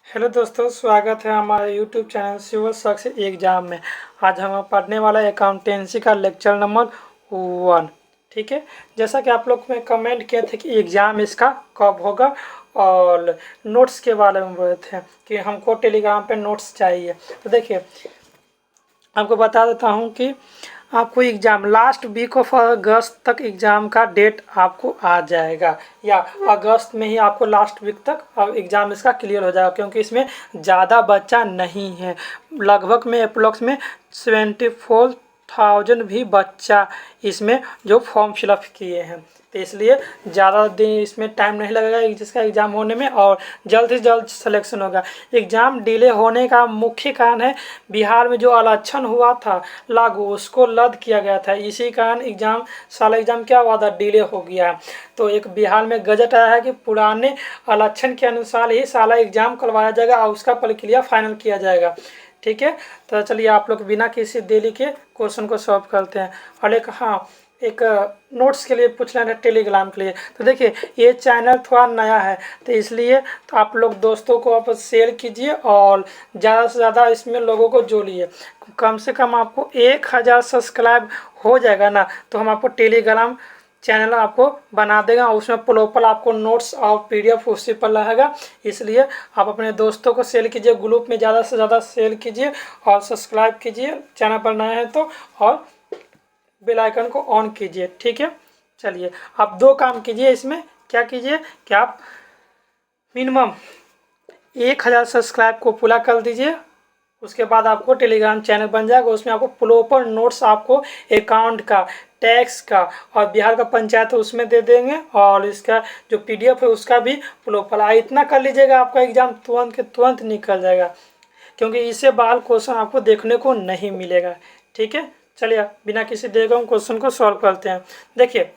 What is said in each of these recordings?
Hello दोस्तों, स्वागत है हमारे YouTube channel civil success exam में। आज हम पढ़ने वाला है अकाउंटेंसी का लेक्चर नंबर 1। ठीक है, जैसा कि आप लोग में कमेंट किए थे कि एग्ज़ाम इसका कब होगा और नोट्स के बारे में बोले थे कि हमको टेलीग्राम पे नोट्स चाहिए। तो देखिए, आपको बता देता हूँ कि आपको exam last week of August तक एग्ज़ाम का डेट आपको आ जाएगा, या अगस्त में ही आपको लास्ट वीक तक एग्ज़ाम इसका क्लियर हो जाएगा, क्योंकि इसमें ज़्यादा बच्चा नहीं है। लगभग में अप्रोक्स में 74,000 भी बच्चा इसमें जो फॉर्म फिलअप किए हैं, तो इसलिए ज़्यादा दिन इसमें टाइम नहीं लगेगा जिसका एग्ज़ाम होने में, और जल्द से जल्द सिलेक्शन होगा। एग्ज़ाम डिले होने का मुख्य कारण है बिहार में जो आरक्षण हुआ था लागू, उसको रद्द किया गया था। इसी कारण साला एग्ज़ाम क्या हुआ था, डिले हो गया। तो एक बिहार में गजट आया है कि पुराने आरक्षण के अनुसार ही साला एग्ज़ाम करवाया जाएगा और उसका प्रक्रिया फाइनल किया जाएगा। ठीक है, तो चलिए आप लोग बिना किसी देरी के क्वेश्चन को सॉल्व करते हैं। और एक नोट्स के लिए पूछ रहे हैं टेलीग्राम के लिए। तो देखिए, ये चैनल थोड़ा नया है, तो इसलिए तो आप लोग दोस्तों को आप शेयर कीजिए और ज़्यादा से ज़्यादा इसमें लोगों को जोड़िए। कम से कम आपको 1000 सब्सक्राइब हो जाएगा ना, तो हम आपको टेलीग्राम चैनल आपको बना देगा, उसमें प्रॉपर आपको नोट्स और PDF उसी पर रहेगा। इसलिए आप अपने दोस्तों को शेयर कीजिए, ग्रुप में ज़्यादा से ज़्यादा शेयर कीजिए और सब्सक्राइब कीजिए चैनल पर नए हैं तो, और बेल आइकन को ऑन कीजिए। ठीक है, चलिए आप दो काम कीजिए इसमें। क्या कीजिए कि आप मिनिमम 1000 सब्सक्राइब को पूरा कर दीजिए, उसके बाद आपको टेलीग्राम चैनल बन जाएगा। उसमें आपको प्रॉपर नोट्स आपको अकाउंट का, टैक्स का और बिहार का पंचायत है उसमें दे देंगे, और इसका जो PDF है उसका भी प्रॉपर। इतना कर लीजिएगा, आपका एग्ज़ाम तुरंत के तुरंत निकल जाएगा, क्योंकि इससे बाहर क्वेश्चन आपको देखने को नहीं मिलेगा। ठीक है, चलिए बिना किसी देर के हम क्वेश्चन को सॉल्व करते हैं। देखिए,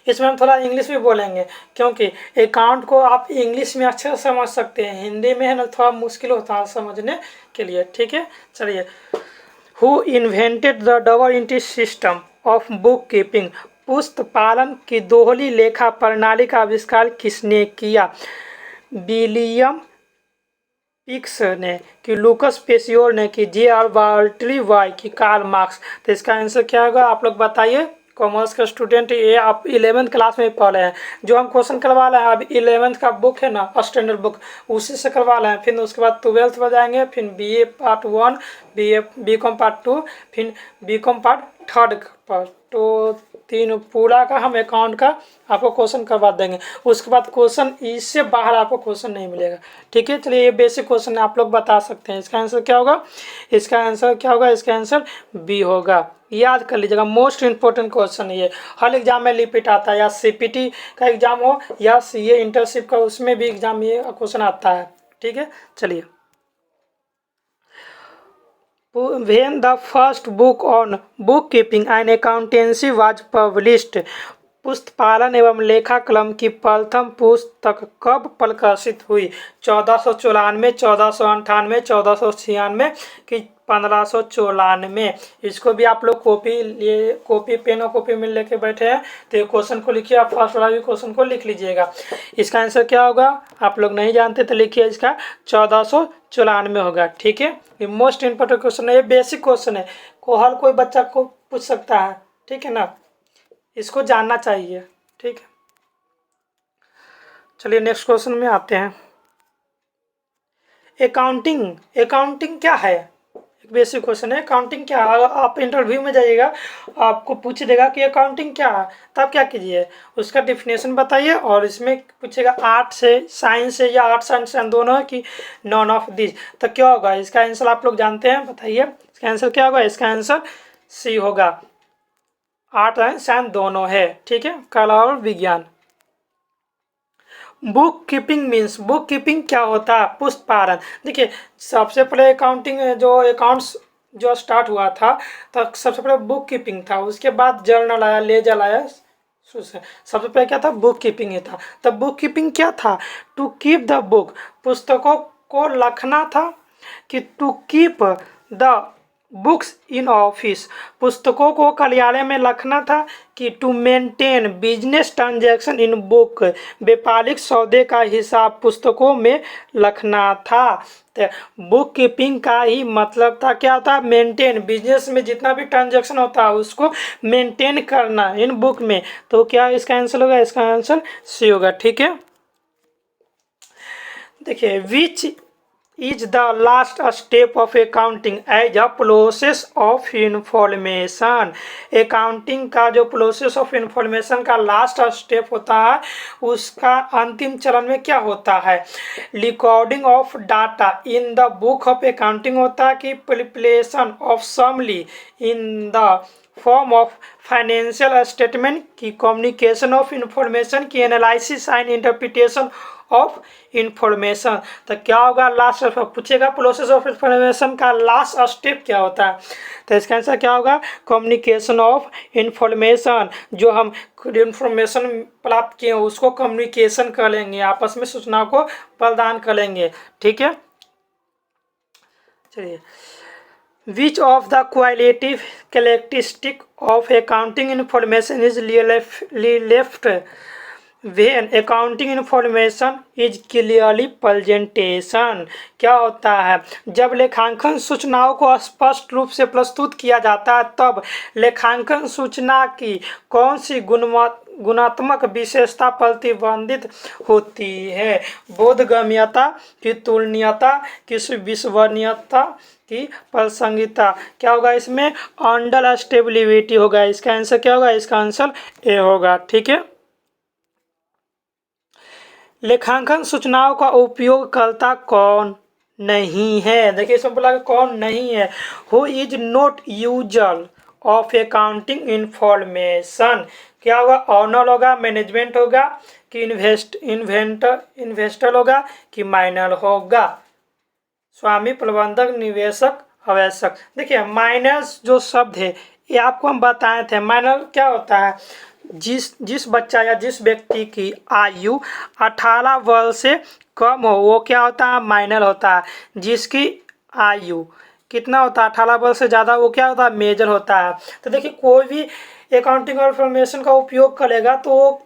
इसमें हम थोड़ा इंग्लिश भी बोलेंगे, क्योंकि अकाउंट को आप इंग्लिश में अच्छे से समझ सकते हैं, हिंदी में है ना थोड़ा मुश्किल होता है समझने के लिए। ठीक है, चलिए। Who invented the double entry system of book keeping? पुस्तपालन की दोहरी लेखा प्रणाली का आविष्कार किसने किया? विलियम पिक्स ने, कि लूकस पेसियोर ने, कि J.R. बाल्टरीवाई, की कार्ल मार्क्स? तो इसका आंसर क्या होगा आप लोग बताइए। कॉमर्स का स्टूडेंट ये आप 11th क्लास में पढ़ रहे हैं, जो हम क्वेश्चन करवा रहे हैं अब 11th का बुक है ना स्टैंडर्ड बुक, उसी से करवा रहे हैं। फिर उसके बाद 12th में जाएंगे, फिर BA पार्ट 1, BCom पार्ट 2, फिर BCom पार्ट 3 पर। तो 3 पूरा का हम अकाउंट का आपको क्वेश्चन करवा देंगे। उसके बाद क्वेश्चन इससे बाहर आपको क्वेश्चन नहीं मिलेगा। ठीक है, चलिए ये बेसिक क्वेश्चन आप लोग बता सकते हैं। इसका आंसर क्या होगा? इसका आंसर क्या होगा? इसका आंसर B होगा। याद कर लीजिएगा, मोस्ट इंपॉर्टेंट क्वेश्चन ये हर एग्जाम में रिपीट आता है, या CPT का एग्जाम हो या CA इंटर्नशिप का, उसमें भी एग्जाम ये क्वेश्चन आता है। ठीक है, चलिए। When the first book on bookkeeping and accountancy was published? पुस्तपालन एवं लेखा कलम की प्रथम पुस्तक कब प्रकाशित हुई? 1494, 1498, 1496 कि 1594? इसको भी आप लोग कॉपी पेन और कॉपी में लेके बैठे हैं, तो ये क्वेश्चन को लिखिए। आप फर्स्ट वाला भी क्वेश्चन को लिख लीजिएगा। इसका आंसर क्या होगा आप लोग नहीं जानते तो लिखिए, इसका 1494 होगा। ठीक है, ये मोस्ट इंपॉर्टेंट क्वेश्चन है, ये बेसिक क्वेश्चन है, को हर कोई बच्चा को पूछ सकता है। ठीक है ना, इसको जानना चाहिए। ठीक है, चलिए नेक्स्ट क्वेश्चन में आते हैं। अकाउंटिंग क्या है? एक बेसिक क्वेश्चन है, अकाउंटिंग क्या है? आप इंटरव्यू में जाइएगा, आपको पूछ देगा कि अकाउंटिंग क्या है, तब क्या कीजिए, उसका डिफिनेशन बताइए। और इसमें पूछेगा आर्ट से, साइंस से, या आर्ट्स एंड साइंस दोनों है कि नॉन ऑफ दिस, तो क्या होगा? इसका आंसर आप लोग जानते हैं, बताइए इसका आंसर क्या होगा? इसका आंसर C होगा, आर्ट एंड साइंस दोनों है। ठीक है, कला और विज्ञान। Book keeping means, book keeping क्या होता है? पुस्तपालन। देखिए, सबसे पहले अकाउंट्स जो स्टार्ट हुआ था, तो सबसे पहले बुक कीपिंग था, उसके बाद जर्नल आया, लेजर आया। सबसे पहले क्या था? बुक कीपिंग ही था। तो बुक कीपिंग क्या था? टू कीप द बुक, पुस्तकों को रखना था, कि to keep the books in office, पुस्तकों को कार्यालय में रखना था कि to maintain business transaction in book, व्यापारिक सौदे का हिसाब पुस्तकों में रखना था। तो बुक कीपिंग का ही मतलब था क्या होता है, मेंटेन, बिजनेस में जितना भी ट्रांजैक्शन होता है उसको मेंटेन करना इन बुक में। तो क्या इसका आंसर होगा, इसका आंसर सी होगा। ठीक है, देखिए which is the last step of accounting as a process of information. Accounting का जो प्रोसेस ऑफ इंफॉर्मेशन का लास्ट स्टेप होता है उसका अंतिम चरण में क्या होता है, recording of data in the book of accounting होता है कि preparation of summary in the form of financial statement की कम्युनिकेशन ऑफ इंफॉर्मेशन की analysis and interpretation of information. तो क्या होगा, लास्ट पूछेगा प्रोसेस ऑफ इंफॉर्मेशन का लास्ट स्टेप क्या होता है, तो इसका आंसर क्या होगा, कम्युनिकेशन ऑफ इंफॉर्मेशन। जो हम इंफॉर्मेशन प्राप्त किए हैं उसको कम्युनिकेशन कर लेंगे, आपस में सूचना को प्रदान कर लेंगे। ठीक है, चलिए, which of the qualitative characteristic of accounting information is left when accounting information is clearly presentation। क्या होता है, जब लेखांकन सूचनाओं को स्पष्ट रूप से प्रस्तुत किया जाता है तब लेखांकन सूचना की कौन सी गुणात्मक विशेषता प्रतिबंधित होती है, बोधगम्यता की, तुलनीयता की, विश्वसनीयता की, प्रासंगिकता। क्या होगा इसमें, अंडर स्टेबिलिटी होगा। इसका आंसर क्या होगा, इसका आंसर ए होगा। ठीक है, लेखांकन सूचनाओं का उपयोगकर्ता कौन नहीं है, देखिए इसमें बोला कौन नहीं है, who is not user of accounting information. क्या होगा, ऑनर होगा, मैनेजमेंट होगा कि इन्वेस्टर होगा कि माइनर होगा, स्वामी, प्रबंधक, निवेशक, आवश्यक। देखिए माइनस जो शब्द है ये आपको हम बताए थे। माइनर क्या होता है, जिस बच्चा या जिस व्यक्ति की आयु 18 वर्ष से कम हो वो क्या होता है, माइनर होता है। जिसकी आयु कितना होता है, 18 वर्ष से ज़्यादा, वो क्या होता है, मेजर होता है। तो देखिए कोई भी अकाउंटिंग इंफॉर्मेशन का उपयोग करेगा तो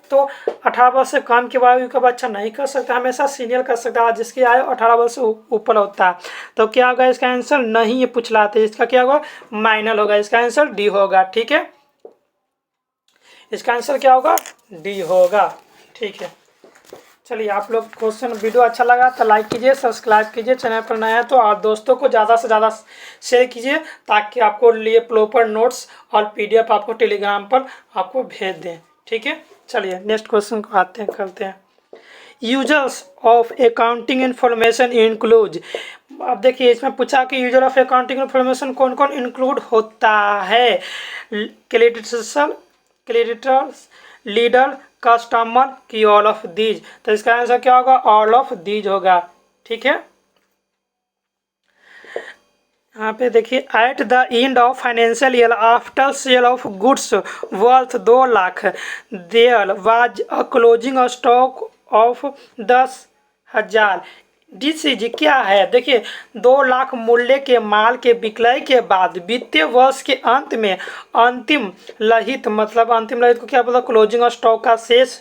18 वर्ष से कम की आयु का बच्चा नहीं कर सकता, हमेशा सीनियर कर सकता है जिसकी आयु 18 वर्ष से ऊपर होता है। तो क्या होगा, इसका आंसर नहीं ये पूछ रहा था, इसका क्या होगा, माइनर होगा। इसका आंसर डी होगा। ठीक है, इसका आंसर क्या होगा, डी होगा। ठीक है, चलिए आप लोग क्वेश्चन वीडियो अच्छा लगा तो लाइक कीजिए, सब्सक्राइब कीजिए, चैनल पर नया है तो आप दोस्तों को ज़्यादा से ज़्यादा शेयर कीजिए ताकि आपको लिए प्रॉपर नोट्स और पीडीएफ आपको टेलीग्राम पर आपको भेज दें। ठीक है, चलिए नेक्स्ट क्वेश्चन को आते हैं, करते हैं। Users of accounting information include. अब देखिए इसमें पूछा कि यूजर ऑफ अकाउंटिंग इंफॉर्मेशन कौन कौन इंक्लूड होता है, क्रेडिटर्स, लीडर, कस्टमर की, ऑल ऑफ दीज। तो इसका आंसर क्या होगा, ऑल ऑफ दीज होगा। ठीक है, यहाँ पे देखिए, at the end of financial year after sale of goods worth 2 lakh there was a closing stock of 10,000। DCG क्या है, देखिए 2 लाख मूल्य के माल के विक्रय के बाद वित्तीय वर्ष के अंत में अंतिम लहित, मतलब अंतिम लहित को क्या बोला, क्लोजिंग स्टॉक का शेष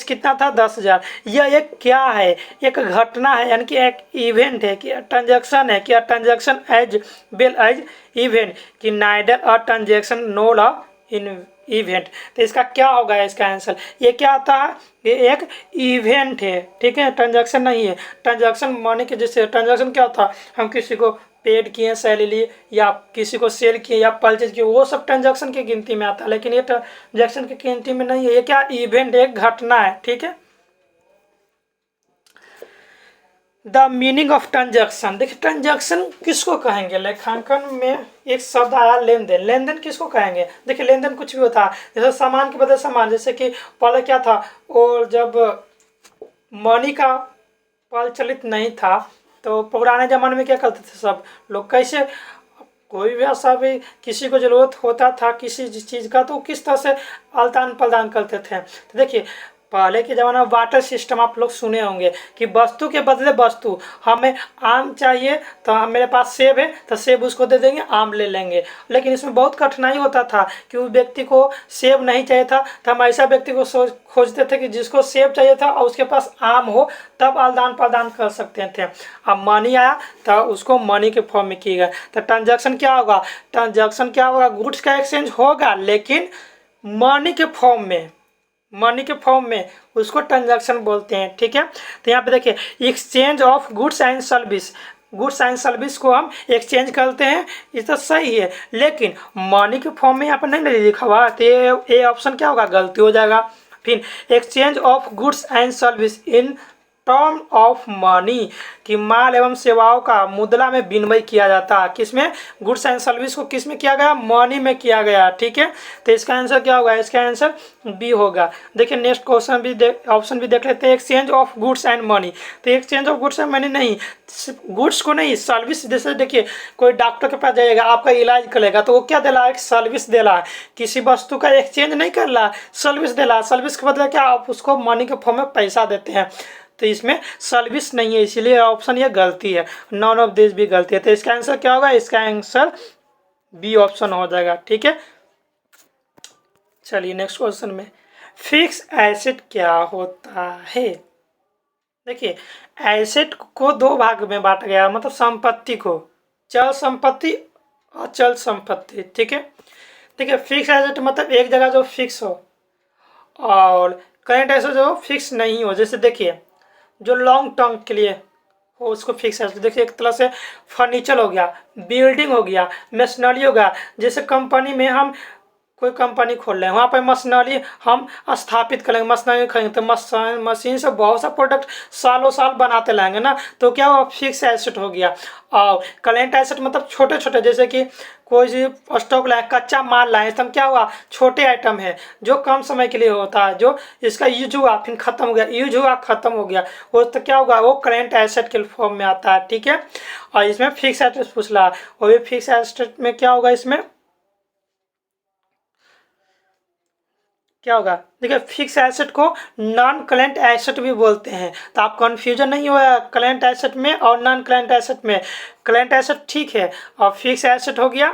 कितना था, 10,000। यह एक क्या है, एक घटना है, यानी कि एक इवेंट है कि ट्रांजैक्शन है कि transaction as well as event कि neither a transaction nor a in event. तो इसका क्या होगा, इसका आंसर ये क्या होता है, ये एक इवेंट है। ठीक है, ट्रांजैक्शन नहीं है। ट्रांजैक्शन माने कि जैसे ट्रांजैक्शन क्या होता है, हम किसी को पेड किए, सैलरी लिए, या किसी को सेल किए या परचेज किए, वो सब ट्रांजैक्शन की गिनती में आता है, लेकिन ये ट्रांजैक्शन की गिनती में नहीं है। ये क्या, इवेंट, एक घटना है। ठीक है, द मीनिंग ऑफ ट्रांजैक्शन। देखिए ट्रांजैक्शन किसको कहेंगे, लेखांकन में एक शब्द आया लेन देन। लेन देन किसको कहेंगे, देखिए लेन देन कुछ भी होता है, जैसे सामान के बदले सामान, जैसे कि पहले क्या था, और जब मनी का प्रचलित नहीं था तो पुराने ज़माने में क्या करते थे सब लोग, कैसे कोई भी ऐसा भी किसी को ज़रूरत होता था किसी चीज़ का तो किस तरह से आदान प्रदान करते थे। तो देखिए पहले के ज़माने में वाटर सिस्टम आप लोग सुने होंगे कि वस्तु के बदले वस्तु, हमें आम चाहिए तो हम, मेरे पास सेब है तो सेब उसको दे देंगे, आम ले लेंगे। लेकिन इसमें बहुत कठिनाई होता था कि उस व्यक्ति को सेब नहीं चाहिए था, तो हम ऐसा व्यक्ति को खोजते थे कि जिसको सेब चाहिए था और उसके पास आम हो, तब आदान प्रदान कर सकते थे। अब मनी आया तो उसको मनी के फॉर्म में किया गया। तो ट्रांजैक्शन क्या होगा, ट्रांजैक्शन क्या होगा, गुड्स का एक्सचेंज होगा लेकिन मनी के फॉर्म में, मनी के फॉर्म में उसको ट्रांजैक्शन बोलते हैं। ठीक है, तो यहाँ पे देखिए exchange of goods and service, goods and service को हम एक्सचेंज करते हैं, ये तो सही है, लेकिन मनी के फॉर्म में यहाँ पर नहीं लिखा हुआ, तो ये ऑप्शन क्या होगा, गलती हो जाएगा। फिर exchange of goods and service in term of money, कि माल एवं सेवाओं का मुद्रा में विनिमय किया जाता है। किसमें, गुड्स एंड सर्विस को किसमें किया गया, मनी में किया गया। ठीक है, तो इसका आंसर क्या होगा, इसका आंसर बी होगा। देखिए नेक्स्ट क्वेश्चन भी ऑप्शन भी देख लेते हैं, exchange of goods and money. तो exchange of goods and money नहीं, गुड्स को नहीं, सर्विस। जैसे देखिए कोई डॉक्टर के पास जाएगा, आपका इलाज करेगा, तो वो क्या दे रहा है, सर्विस दे रहा है, किसी वस्तु का एक्सचेंज नहीं कर रहा, सर्विस दे रहा है। सर्विस के बदले क्या, आप उसको मनी के फॉर्म में पैसा देते हैं, तो इसमें सर्विस नहीं है, इसीलिए ऑप्शन ये गलती है, नॉन ऑफ दिस भी गलती है। तो इसका आंसर क्या होगा, इसका आंसर बी ऑप्शन हो जाएगा। ठीक है, चलिए नेक्स्ट क्वेश्चन में, फिक्स एसेट क्या होता है। देखिए एसेट को दो भाग में बांटा गया, मतलब संपत्ति को, चल संपत्ति, अचल संपत्ति। ठीक है, देखिए फिक्स एसेट मतलब एक जगह जो फिक्स हो, और करेंट एसेट जो फिक्स नहीं हो। जैसे देखिए जो लॉन्ग टर्म के लिए हो उसको फिक्स एसेट, देखिए एक तरह से फर्नीचर हो गया, बिल्डिंग हो गया, मशीनरी हो गया। जैसे कंपनी में हम कोई कंपनी खोल रहे हैं, वहाँ पर मशीनरी हम स्थापित करेंगे, मशीनरी खरीदेंगे, तो मशीन से बहुत सा प्रोडक्ट सालों साल बनाते रहेंगे ना, तो क्या वो फिक्स एसेट हो गया। और करेंट एसेट मतलब छोटे छोटे, जैसे कि कोई भी स्टॉक लाए, कच्चा माल लाए, तो क्या हुआ, छोटे आइटम है जो कम समय के लिए होता है, जो इसका यूज हुआ फिर खत्म हो गया, यूज हुआ खत्म हो गया, वो तो क्या होगा, वो करेंट एसेट के फॉर्म में आता है। ठीक है, और इसमें फिक्स एसेट पूछ रहा है, और ये फिक्स एसेट में क्या होगा, इसमें क्या होगा, देखिए फिक्स एसेट को नॉन करेंट एसेट भी बोलते हैं, तो आप कंफ्यूजन नहीं होगा करेंट एसेट में और नॉन करेंट एसेट में। करेंट एसेट ठीक है, और फिक्स एसेट हो गया।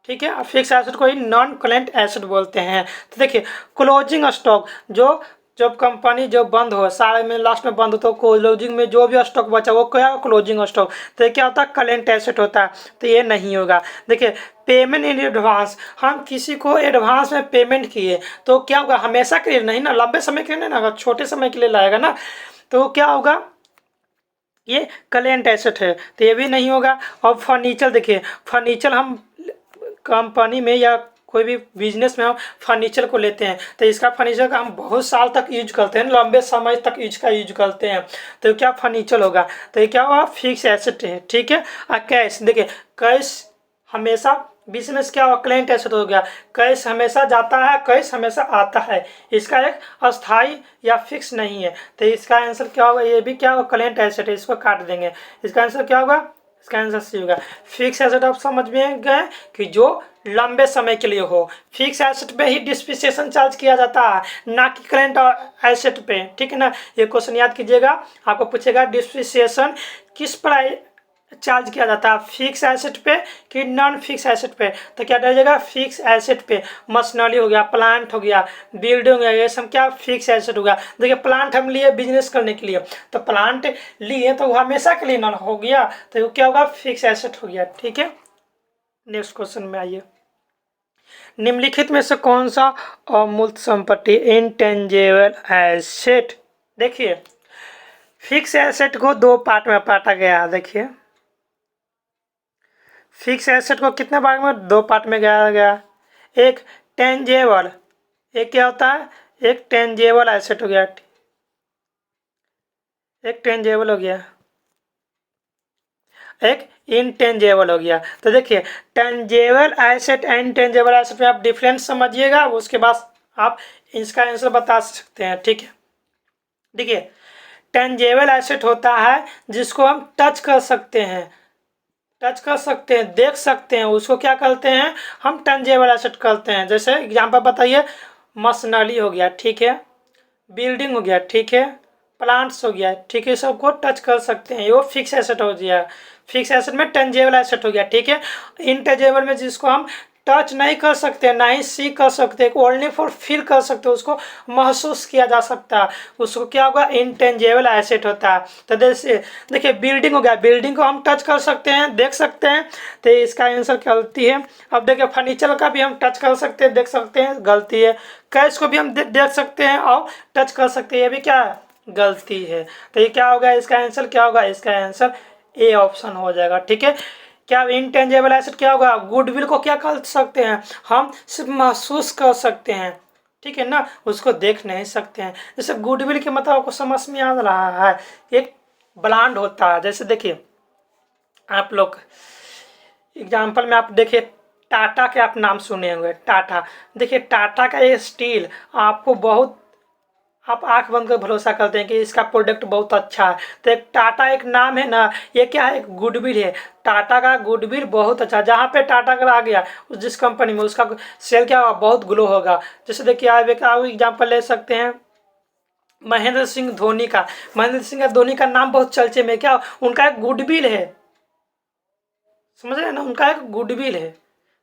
ठीक है, फिक्स एसेट को ही नॉन करेंट एसेट बोलते हैं। तो देखिए क्लोजिंग स्टॉक, जो जब कंपनी जो बंद हो, साल में लास्ट में बंद हो, तो क्लोजिंग में जो भी स्टॉक बचा वो क्या, क्लोजिंग स्टॉक, तो ये क्या होता है, करेंट एसेट होता है, तो ये नहीं होगा। देखिए पेमेंट इन एडवांस, हम किसी को एडवांस में पेमेंट किए तो क्या होगा, हमेशा के लिए नहीं ना, लंबे समय के लिए नहीं ना, छोटे समय के लिए लाएगा ना, तो क्या होगा, ये करेंट एसेट है, तो ये भी नहीं होगा। और फर्नीचर, देखिए फर्नीचर हम कंपनी में या कोई भी बिजनेस में हम फर्नीचर को लेते हैं, तो इसका फर्नीचर का हम बहुत साल तक यूज करते हैं, लंबे समय तक इसका यूज करते हैं, तो क्या फर्नीचर होगा, तो ये क्या होगा, फिक्स एसेट है। ठीक है, और कैश, देखिए कैश हमेशा, बिजनेस क्या होगा, करेंट एसेट हो गया, कैश हमेशा जाता है, कैश हमेशा आता है, इसका एक अस्थाई या फिक्स नहीं है, तो इसका आंसर क्या होगा, ये भी क्या होगा, करेंट एसेट है, इसको काट देंगे, इसका आंसर क्या होगा, इसका आंसर सी होगा। फिक्स एसेट आप समझ में गए कि जो लंबे समय के लिए हो, फिक्स एसेट पे ही डिप्रिसिएशन चार्ज किया जाता है, ना कि करेंट एसेट पे। ठीक है ना, ये क्वेश्चन याद कीजिएगा, आपको पूछेगा डिप्रिसिएशन किस पर चार्ज किया जाता है, फिक्स एसेट पे कि नॉन फिक्स एसेट पे, तो क्या रहेगा, फिक्स एसेट पे। मशीनरी हो गया, प्लांट हो गया, बिल्डिंग हो गया, ये सब क्या फिक्स एसेट होगा। देखिए प्लांट हम लिए बिजनेस करने के लिए, तो प्लांट लिए तो हमेशा के लिए नॉन हो गया, तो वो क्या होगा, फिक्स एसेट हो गया। ठीक है, नेक्स्ट क्वेश्चन में आइए, निम्नलिखित में से कौन सा अमूर्त संपत्ति, इनटेंजिबल एसेट। देखिए फिक्स एसेट को दो पार्ट में बांटा गया है। देखिए फिक्स एसेट को कितने भाग में, दो पार्ट में गया, एक टेंजेबल, एक क्या होता है, एक टेंजेबल एसेट हो गया, एक टेंजेबल हो गया, एक इनटेंजेबल हो गया। तो देखिए tangible asset and tangible asset में आप डिफरेंस समझिएगा, उसके बाद आप इसका आंसर बता सकते हैं। ठीक है, देखिए टेंजेबल एसेट होता है जिसको हम टच कर सकते हैं, टच कर सकते हैं, देख सकते हैं, उसको क्या करते हैं, हम टेंजेबल एसेट करते हैं। जैसे एग्जांपल बताइए, मशीनरी हो गया, ठीक है, बिल्डिंग हो गया, ठीक है, प्लांट्स हो गया, ठीक है, सबको टच कर सकते हैं, ये वो फिक्स एसेट हो गया। फिक्स एसेट में टेंजेबल एसेट हो गया, ठीक है। इनटेंजेबल में जिसको हम टच नहीं कर सकते, ना ही सी कर सकते, ओनली फॉर फील कर सकते, उसको महसूस किया जा सकता है, उसको क्या होगा, इनटेंजेबल एसेट होता है। तो जैसे देखिए बिल्डिंग हो गया, बिल्डिंग को हम टच कर सकते हैं, देख सकते हैं, तो इसका आंसर गलती है। अब देखिए फर्नीचर का भी हम टच कर सकते हैं, देख सकते हैं, गलती है। कैश को भी हम देख सकते हैं और टच कर सकते हैं, ये भी क्या है, गलती है। तो ये क्या होगा, इसका आंसर क्या होगा, इसका आंसर ए ऑप्शन हो जाएगा, ठीक है। क्या इनटेंजेबल एसेट क्या होगा, गुडविल को क्या कर सकते हैं, हम सिर्फ महसूस कर सकते हैं, ठीक है ना, उसको देख नहीं सकते हैं। जैसे गुडविल के मतलब आपको समझ में आ रहा है, एक ब्रांड होता है। जैसे देखिए आप लोग एग्जाम्पल में आप देखिए, टाटा के आप नाम सुने होंगे, टाटा। देखिए टाटा का ये स्टील आपको बहुत, आप आंख बंद कर भरोसा करते हैं कि इसका प्रोडक्ट बहुत अच्छा है। तो एक टाटा एक नाम है ना, ये क्या है, एक गुडविल है। टाटा का गुडविल बहुत अच्छा, जहाँ पे टाटा का आ गया उस जिस कंपनी में, उसका सेल क्या होगा, बहुत ग्लो होगा। जैसे देखिए आप एक एग्जाम्पल ले सकते हैं महेंद्र सिंह धोनी का। महेंद्र सिंह धोनी का नाम बहुत चर्चे में, क्या उनका एक गुडविल है, समझ रहे हैं ना, उनका एक गुडविल है।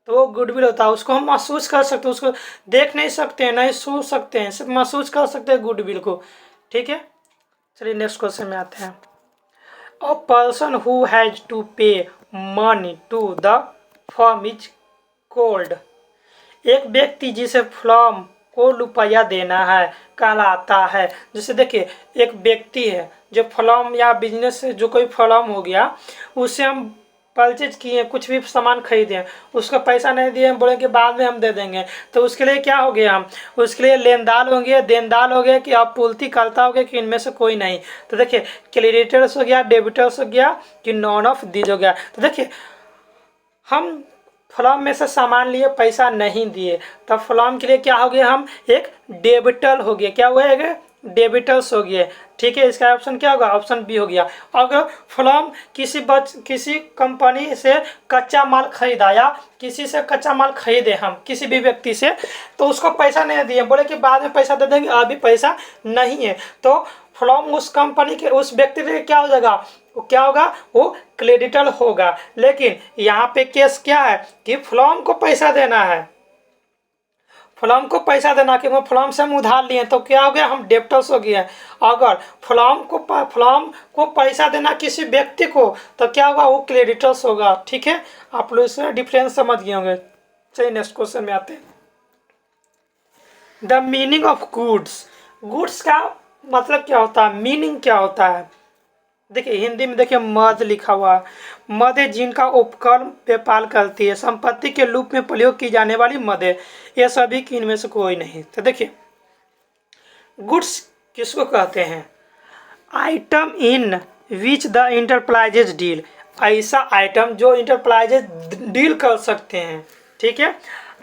तो वो गुडविल होता है, उसको हम महसूस कर सकते हैं, उसको देख नहीं सकते हैं, नहीं छू सकते हैं, सिर्फ महसूस कर सकते हैं गुडविल को, ठीक है। चलिए नेक्स्ट क्वेश्चन में आते हैं। A person who has to pay money to the firm is called. एक व्यक्ति जिसे फर्म को रुपया देना है कहलाता है। जैसे देखिए एक व्यक्ति है जो फर्म या बिजनेस से जो कोई फर्म हो गया, उससे हम परचेज किए, कुछ भी सामान खरीदे, उसका पैसा नहीं दिए, हम बोले कि बाद में हम दे देंगे, तो उसके लिए क्या हो गया, हम उसके लिए लेनदार हो गए, देनदार हो गए, कि आप पूर्ति करता हो गया, कि इनमें से कोई नहीं। तो देखिए क्रेडिटर्स हो गया, डेबिटर्स हो गया, कि नॉन ऑफ दीज हो गया। तो देखिए हम फर्म में से सामान लिए, पैसा नहीं दिए, तब फर्म के लिए क्या हो गया, हम एक डेबिटर हो गए, क्या हुआ है, डेबिटर्स हो गए, ठीक है। इसका ऑप्शन क्या होगा, ऑप्शन बी हो गया। अगर फर्म किसी कंपनी से कच्चा माल खरीदा, या किसी से कच्चा माल खरीदे हम किसी भी व्यक्ति से, तो उसको पैसा नहीं दिए, बोले कि बाद में पैसा दे देंगे, अभी पैसा नहीं है, तो फर्म उस कंपनी के उस व्यक्ति के लिए क्या हो जाएगा, वो क्या होगा, वो क्रेडिटर होगा। लेकिन यहाँ पे केस क्या है कि फर्म को पैसा देना है, फर्म को पैसा देना, कि वो फर्म से हम उधार लिए, तो क्या हो गया, हम डेप्टर्स हो गए। अगर फर्म को पैसा देना किसी व्यक्ति को, तो क्या होगा, वो क्रेडिटर्स होगा, ठीक है। आप लोग इसमें डिफरेंस समझ गए होंगे। चलिए नेक्स्ट क्वेश्चन में आते हैं। The meaning of goods. Goods का मतलब क्या होता है, मीनिंग क्या होता है। देखिए हिंदी में देखिए मद लिखा हुआ, मद है जिनका उपकरण व्यापार करती है, संपत्ति के रूप में प्रयोग की जाने वाली मद है, ये सभी की इनमें से कोई नहीं। तो देखिए गुड्स किसको कहते हैं, item in which the enterprises deal, ऐसा आइटम जो इंटरप्राइजेज डील कर सकते हैं, ठीक है।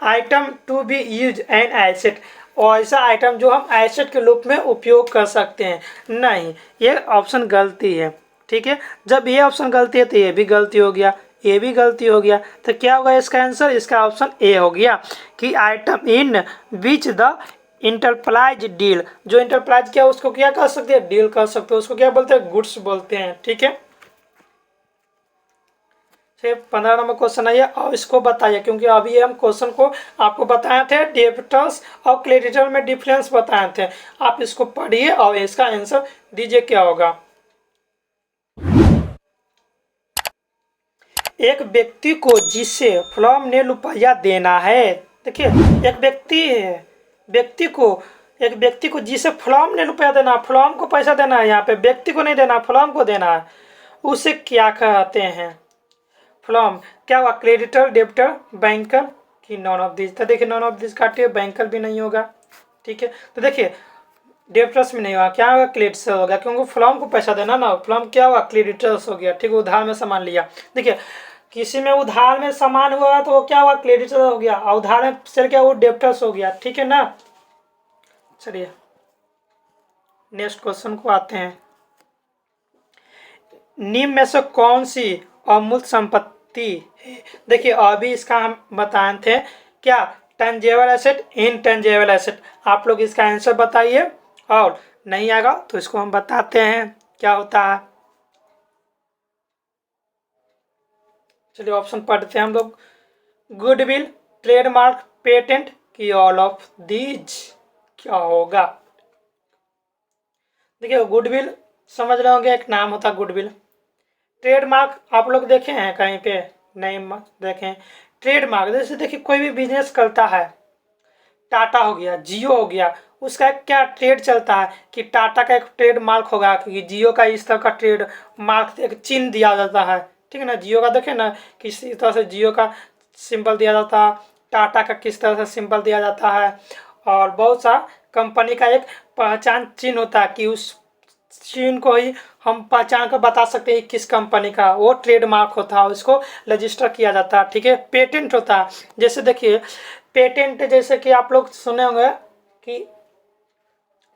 Item to be use an asset, और ऐसा आइटम जो हम एसेट के रूप में उपयोग कर सकते हैं, नहीं, ये ऑप्शन गलती है, ठीक है। जब ये ऑप्शन गलती है तो ये भी गलती हो गया, ये भी गलती हो गया, तो क्या होगा इसका आंसर, इसका ऑप्शन ए हो गया, कि item in which the enterprise deal, जो इंटरप्राइज क्या उसको क्या कर सकते हैं, डील कर सकते हैं, उसको क्या बोलते हैं, गुड्स बोलते हैं, ठीक है। 15 नंबर क्वेश्चन है, और इसको बताइए, क्योंकि अभी हम क्वेश्चन को आपको बताए थे, डेबिटर्स और क्रेडिटर में डिफरेंस बताए थे, आप इसको पढ़िए और इसका आंसर दीजिए क्या होगा। एक व्यक्ति को जिसे फर्म ने रुपया देना है, देखिए एक व्यक्ति है, एक व्यक्ति को जिसे फर्म ने रुपया देना, फर्म को पैसा देना है, यहाँ पे व्यक्ति को नहीं देना, फर्म को देना है, उसे क्या कहते हैं। फर्म क्या हुआ, क्रेडिटर, डेबिटर, बैंकर, कि नॉन ऑफ दिस। तो देखिए नॉन ऑफ दिस काटिए, बैंकर भी नहीं होगा, ठीक है। तो देखिए डेबिटर्स में नहीं होगा, क्या होगा, क्रेडिटर्स होगा, क्योंकि फर्म को पैसा देना ना, फर्म क्या हुआ, क्रेडिटर्स हो गया, ठीक है। उधार में सामान लिया, देखिए किसी में उधार में सामान हुआ तो वो क्या हुआ, क्रेडिटर हो गया, और उधार में सेल क्या, वो डेबिटर्स हो गया, ठीक है ना। चलिए नेक्स्ट क्वेश्चन को आते हैं। निम्न में से कौन सी अमूर्त संपत्ति है। देखिए अभी इसका हम बताए थे क्या, टेंजेबल एसेट, इनटेंजेबल एसेट। आप लोग इसका आंसर बताइए और नहीं आएगा तो इसको हम बताते हैं क्या होता है। चलिए ऑप्शन पढ़ते हैं हम लोग। गुडविल, ट्रेडमार्क, पेटेंट की ऑल ऑफ दीज क्या होगा। देखिए गुडविल समझ रहे होंगे, एक नाम होता है गुडविल। ट्रेडमार्क आप लोग देखे हैं कहीं पे, नहीं देखें। ट्रेडमार्क जैसे देखिए कोई भी बिजनेस करता है, टाटा हो गया, जियो हो गया, उसका एक क्या ट्रेड चलता है कि टाटा का एक ट्रेड मार्क होगा, कि जियो का इस तरह का ट्रेड मार्क एक चिन्ह दिया जाता है, ठीक है ना। जियो का देखें ना किस तरह से जियो का सिंबल दिया जाता है, टाटा का किस तरह से सिंबल दिया जाता है, और बहुत सा कंपनी का एक पहचान चिन्ह होता है कि उस चिन्ह को ही हम पहचान कर बता सकते हैं किस कंपनी का, वो ट्रेडमार्क होता है, उसको रजिस्टर किया जाता है, ठीक है। पेटेंट होता है, जैसे देखिए पेटेंट जैसे कि आप लोग सुने होंगे कि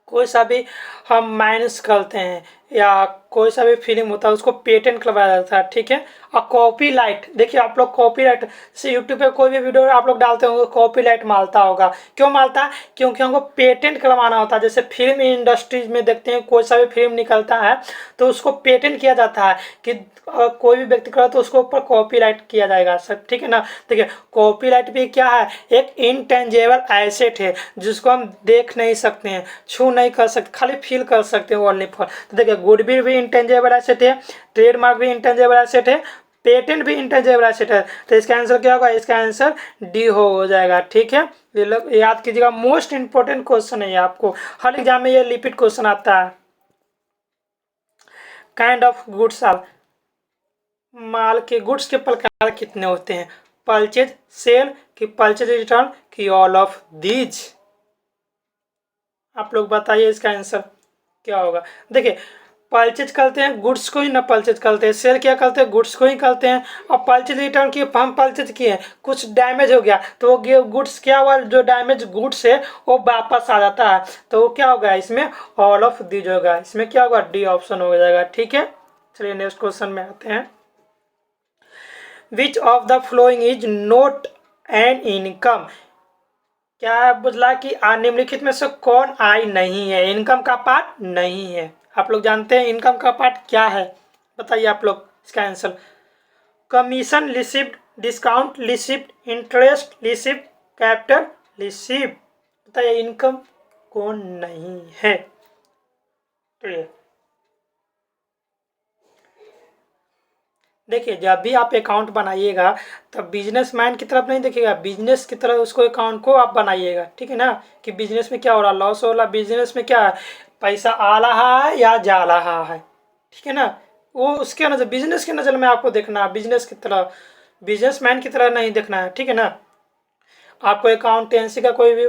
कोई सा भी हम माइनस करते हैं या कोई सा भी फिल्म होता है उसको पेटेंट करवाया जाता है, ठीक है। और कॉपीराइट, देखिए आप लोग कॉपीराइट से यूट्यूब पे कोई भी वीडियो आप लोग डालते होंगे, कॉपीराइट मारता होगा। क्यों मारता है, क्योंकि हमको पेटेंट करवाना होता है। जैसे फिल्म इंडस्ट्रीज में देखते हैं कोई सा भी फिल्म निकलता है तो उसको पेटेंट किया जाता है कि कोई भी व्यक्ति करे तो उसको ऊपर कॉपीराइट किया जाएगा सब, ठीक है ना। देखिए कॉपीराइट भी क्या है, एक इनटेंजेबल एसेट है जिसको हम देख नहीं सकते हैं, छू नहीं कर सकते, खाली फील कर सकते हैं ओनली फॉर। तो देखिए गुडविल भी इंटेंजेबल एसेट है, ट्रेडमार्क भी इंटेंजेबल एसेट है, पेटेंट भी इंटेंजेबल एसेट है। तो इसका आंसर क्या होगा, इसका आंसर डी हो जाएगा, ठीक है। ये लोग याद कीजिएगा, मोस्ट इंपोर्टेंट क्वेश्चन है ये, आपको हर एग्जाम में ये रिपीट क्वेश्चन आता है। काइंड ऑफ गुड्स आर, माल के गुड्स के प्रकार कितने होते हैं, परचेज, सेल कि परचेज रिटर्न कि ऑल ऑफ दीज। आप लोग बताइए इसका आंसर क्या होगा। देखिए परचेज करते हैं गुड्स को ही ना परचेज करते हैं, सेल क्या करते हैं, गुड्स को ही करते हैं। और परचेज रिटर्न की हम परचेज किए, कुछ डैमेज हो गया तो वो गुड्स क्या हुआ, जो डैमेज गुड्स है वो वापस आ जाता है, तो वो क्या होगा, इसमें ऑल ऑफ दीज होगा, इसमें क्या होगा, डी ऑप्शन हो जाएगा, ठीक है। चलिए नेक्स्ट क्वेश्चन में आते हैं। Which of the following is not an income, क्या बोला कि निम्नलिखित में से कौन आय नहीं है, इनकम का पार्ट नहीं है। आप लोग जानते हैं इनकम का पार्ट क्या है, बताइए आप लोग इसका answer. Commission receipt, discount receipt, interest receipt, capital receipt, बताइए इनकम कौन नहीं है। तो ये देखिए जब भी आप अकाउंट बनाइएगा तब बिजनेसमैन की तरफ नहीं देखिएगा, बिजनेस की तरफ उसको अकाउंट को आप बनाइएगा, ठीक है ना। कि बिजनेस में क्या हो रहा, लॉस हो रहा, बिजनेस में क्या है, पैसा आ रहा है या जा रहा है, ठीक है ना। वो उसके नज़र, बिजनेस के नज़र में आपको देखना है, बिजनेस की तरह, बिजनेसमैन की तरह नहीं देखना है, ठीक है ना। आपको अकाउंटेंसी का कोई भी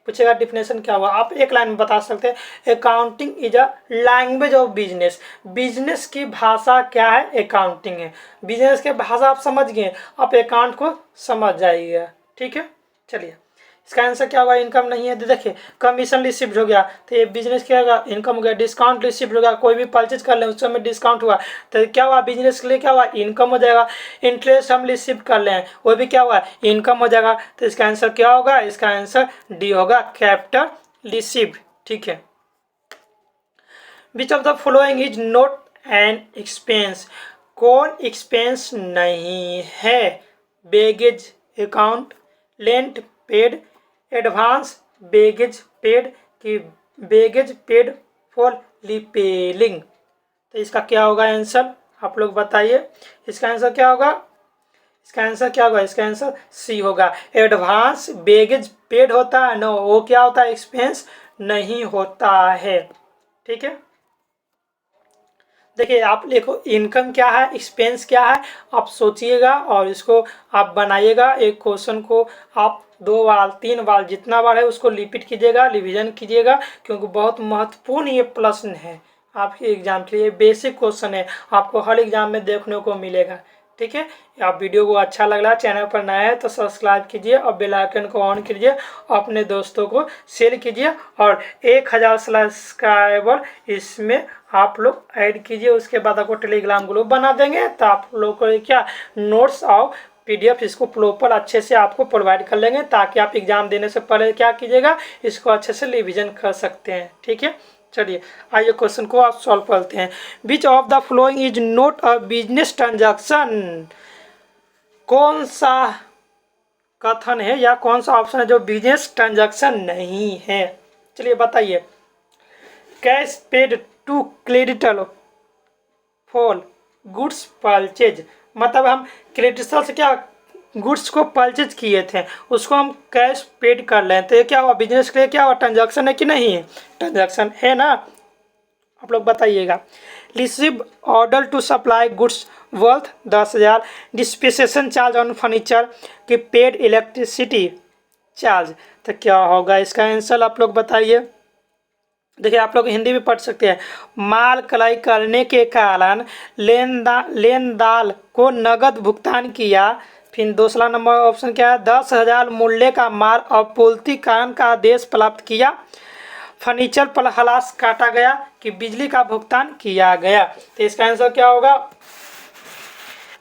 पूछेगा डिफिनेशन क्या हुआ, आप एक लाइन में बता सकते हैं, accounting is a language of business. Business की भाषा क्या है, अकाउंटिंग है। बिजनेस की भाषा आप समझ गए, आप अकाउंट को समझ जाइएगा, ठीक है। चलिए इसका आंसर क्या होगा, इनकम नहीं है। देखिए कमीशन रिसिप्ट हो गया तो ये बिजनेस क्या होगा, इनकम हो गया। डिस्काउंट रिसिप्ट हो गया, कोई भी परचेज कर ले उस समय डिस्काउंट हुआ तो क्या हुआ, बिजनेस के लिए क्या हुआ, इनकम हो जाएगा। इंटरेस्ट हम रिसिप्ट कर लें वो भी क्या हुआ, इनकम हो जाएगा। तो इसका आंसर क्या होगा, इसका आंसर डी होगा, कैपिटल रिसिप्ट, ठीक है। Which of the following is not an expense, कौन एक्सपेंस नहीं है, baggage account, rent paid, advance baggage paid कि बैगेज पेड फॉर रिपेलिंग। तो इसका क्या होगा आंसर, आप लोग बताइए इसका आंसर क्या होगा, इसका आंसर क्या होगा, इसका आंसर सी होगा। एडवांस बैगेज पेड होता है ना, वो क्या होता है, एक्सपेंस नहीं होता है, ठीक है। देखिए आप लिखो इनकम क्या है, एक्सपेंस क्या है, आप सोचिएगा और इसको आप बनाइएगा। एक क्वेश्चन को आप 2 बार 3 बार जितना बार है उसको रिपीट कीजिएगा, रिवीजन कीजिएगा, क्योंकि बहुत महत्वपूर्ण ये प्रश्न है आपके एग्जाम के लिए। बेसिक क्वेश्चन है, आपको हर एग्जाम में देखने को मिलेगा, ठीक है। आप वीडियो को अच्छा लग रहा है, चैनल पर नया है तो सब्सक्राइब कीजिए और बेल आइकन को ऑन कीजिए, अपने दोस्तों को शेयर कीजिए और 1000 सब्सक्राइबर इसमें आप लोग ऐड कीजिए। उसके बाद आपको टेलीग्राम ग्रुप बना देंगे तो आप लोग को क्या नोट्स और PDF इसको प्रॉपर अच्छे से आपको प्रोवाइड कर लेंगे, ताकि आप एग्जाम देने से पहले क्या कीजिएगा, इसको अच्छे से रिविजन कर सकते हैं, ठीक है। चलिए आइए क्वेश्चन को आप सॉल्व करते हैं। Which of the following is not a business transaction, कौन सा कथन है या कौन सा ऑप्शन है जो बिजनेस ट्रांजैक्शन नहीं है? चलिए बताइए। Cash paid to creditor for goods purchase, मतलब हम क्रेडिटर से क्या गुड्स को परचेज किए थे, उसको हम कैश पेड कर लें, तो ये क्या हुआ? बिजनेस के लिए क्या हुआ? ट्रांजैक्शन है कि नहीं है? ट्रांजैक्शन है ना? आप लोग बताइएगा। Receive order to supply goods worth 10,000, dispensation charge on furniture की पेड इलेक्ट्रिसिटी चार्ज, तो क्या होगा इसका आंसर? आप लोग बताइए। देखिए आप लोग हिंदी में पढ़ सकते हैं। माल क्रय करने के कारण लेनदार को नगद भुगतान किया। फिर दूसरा नंबर ऑप्शन क्या है? 10,000 मूल्य का माल आपूर्तिकरण का आदेश प्राप्त किया। फर्नीचर पर हलास काटा गया कि बिजली का भुगतान किया गया। तो इसका आंसर क्या होगा?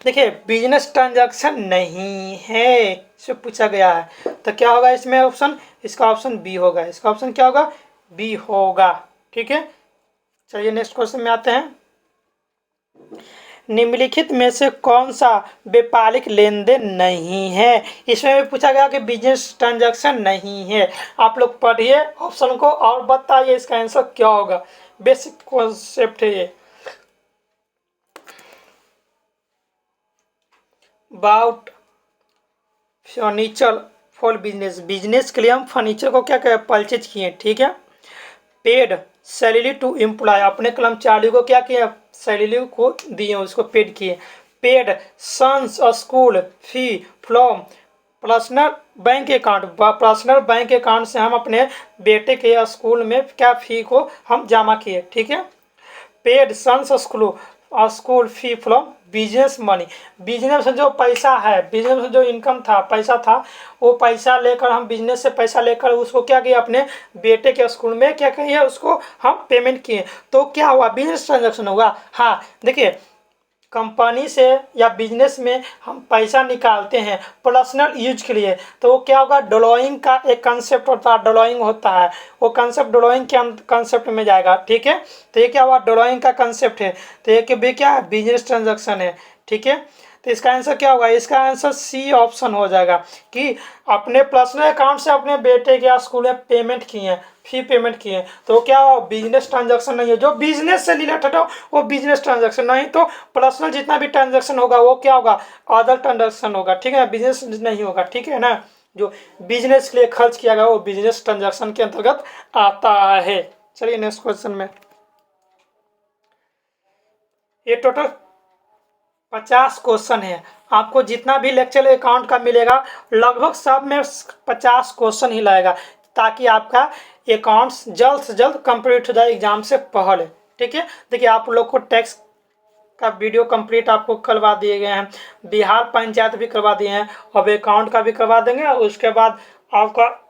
देखिए बिजनेस ट्रांजैक्शन नहीं है, इससे पूछा गया है, तो क्या होगा इसमें ऑप्शन? इसका ऑप्शन बी होगा। इसका ऑप्शन क्या होगा? बी होगा। ठीक है, चलिए नेक्स्ट क्वेश्चन में आते हैं। निम्नलिखित में से कौन सा व्यापारिक लेन देन नहीं है? इसमें भी पूछा गया कि बिजनेस ट्रांजैक्शन नहीं है। आप लोग पढ़िए ऑप्शन को और बताइए इसका आंसर क्या होगा। बेसिक कॉन्सेप्ट है ये। About furniture for business, business के लिए हम फर्नीचर को क्या क्या परचेज किए। ठीक है। पेड सैलरी टू एम्प्लॉय, अपने कर्मचारियों को क्या किया? सैलरी को दिए, उसको पेड किए। Paid sons school fee from personal bank account, personal bank account से हम अपने बेटे के स्कूल में क्या फी को हम जमा किए। ठीक है। Paid sons school fee from business money, business में जो पैसा है, बिजनेस में जो इनकम था, पैसा था, वो पैसा लेकर हम बिजनेस से पैसा लेकर उसको क्या किया? अपने बेटे के स्कूल में क्या कहिए उसको हम पेमेंट किए, तो क्या हुआ? बिजनेस ट्रांजैक्शन होगा। हाँ देखिए, कंपनी से या बिजनेस में हम पैसा निकालते हैं पर्सनल यूज के लिए, तो वो क्या होगा? डॉलोइंग का एक कंसेप्ट होता है, डॉलोइंग होता है, वो कंसेप्ट डॉलोइंग के कंसेप्ट में जाएगा। ठीक है, तो ये क्या हुआ? डॉलोइंग का कंसेप्ट है, तो ये कि भी क्या है? बिजनेस ट्रांजैक्शन है। ठीक है, तो इसका आंसर क्या होगा? इसका आंसर सी ऑप्शन हो जाएगा कि अपने पर्सनल अकाउंट से अपने बेटे के स्कूल में पेमेंट किए, फी पेमेंट किए, तो क्या हो? बिजनेस ट्रांजैक्शन नहीं है। जो बिजनेस से रिलेटेड हो वो बिजनेस ट्रांजैक्शन, नहीं तो पर्सनल जितना भी ट्रांजैक्शन होगा वो क्या होगा? अदर ट्रांजैक्शन होगा। ठीक है, बिजनेस नहीं होगा। ठीक है ना, जो बिजनेस के लिए खर्च किया गया वो बिजनेस ट्रांजैक्शन के अंतर्गत आता है। चलिए नेक्स्ट क्वेश्चन में। ये टोटल 50 क्वेश्चन है। आपको जितना भी लेक्चर अकाउंट का मिलेगा लगभग सब में 50 क्वेश्चन ही लाएगा, ताकि आपका अकाउंट्स जल्द से जल्द कंप्लीट हो जाए एग्जाम से पहले। ठीक है, देखिए आप लोग को टैक्स का वीडियो कंप्लीट आपको करवा दिए गए हैं, बिहार पंचायत भी करवा दिए हैं, अब अकाउंट का भी करवा देंगे। और उसके बाद आपका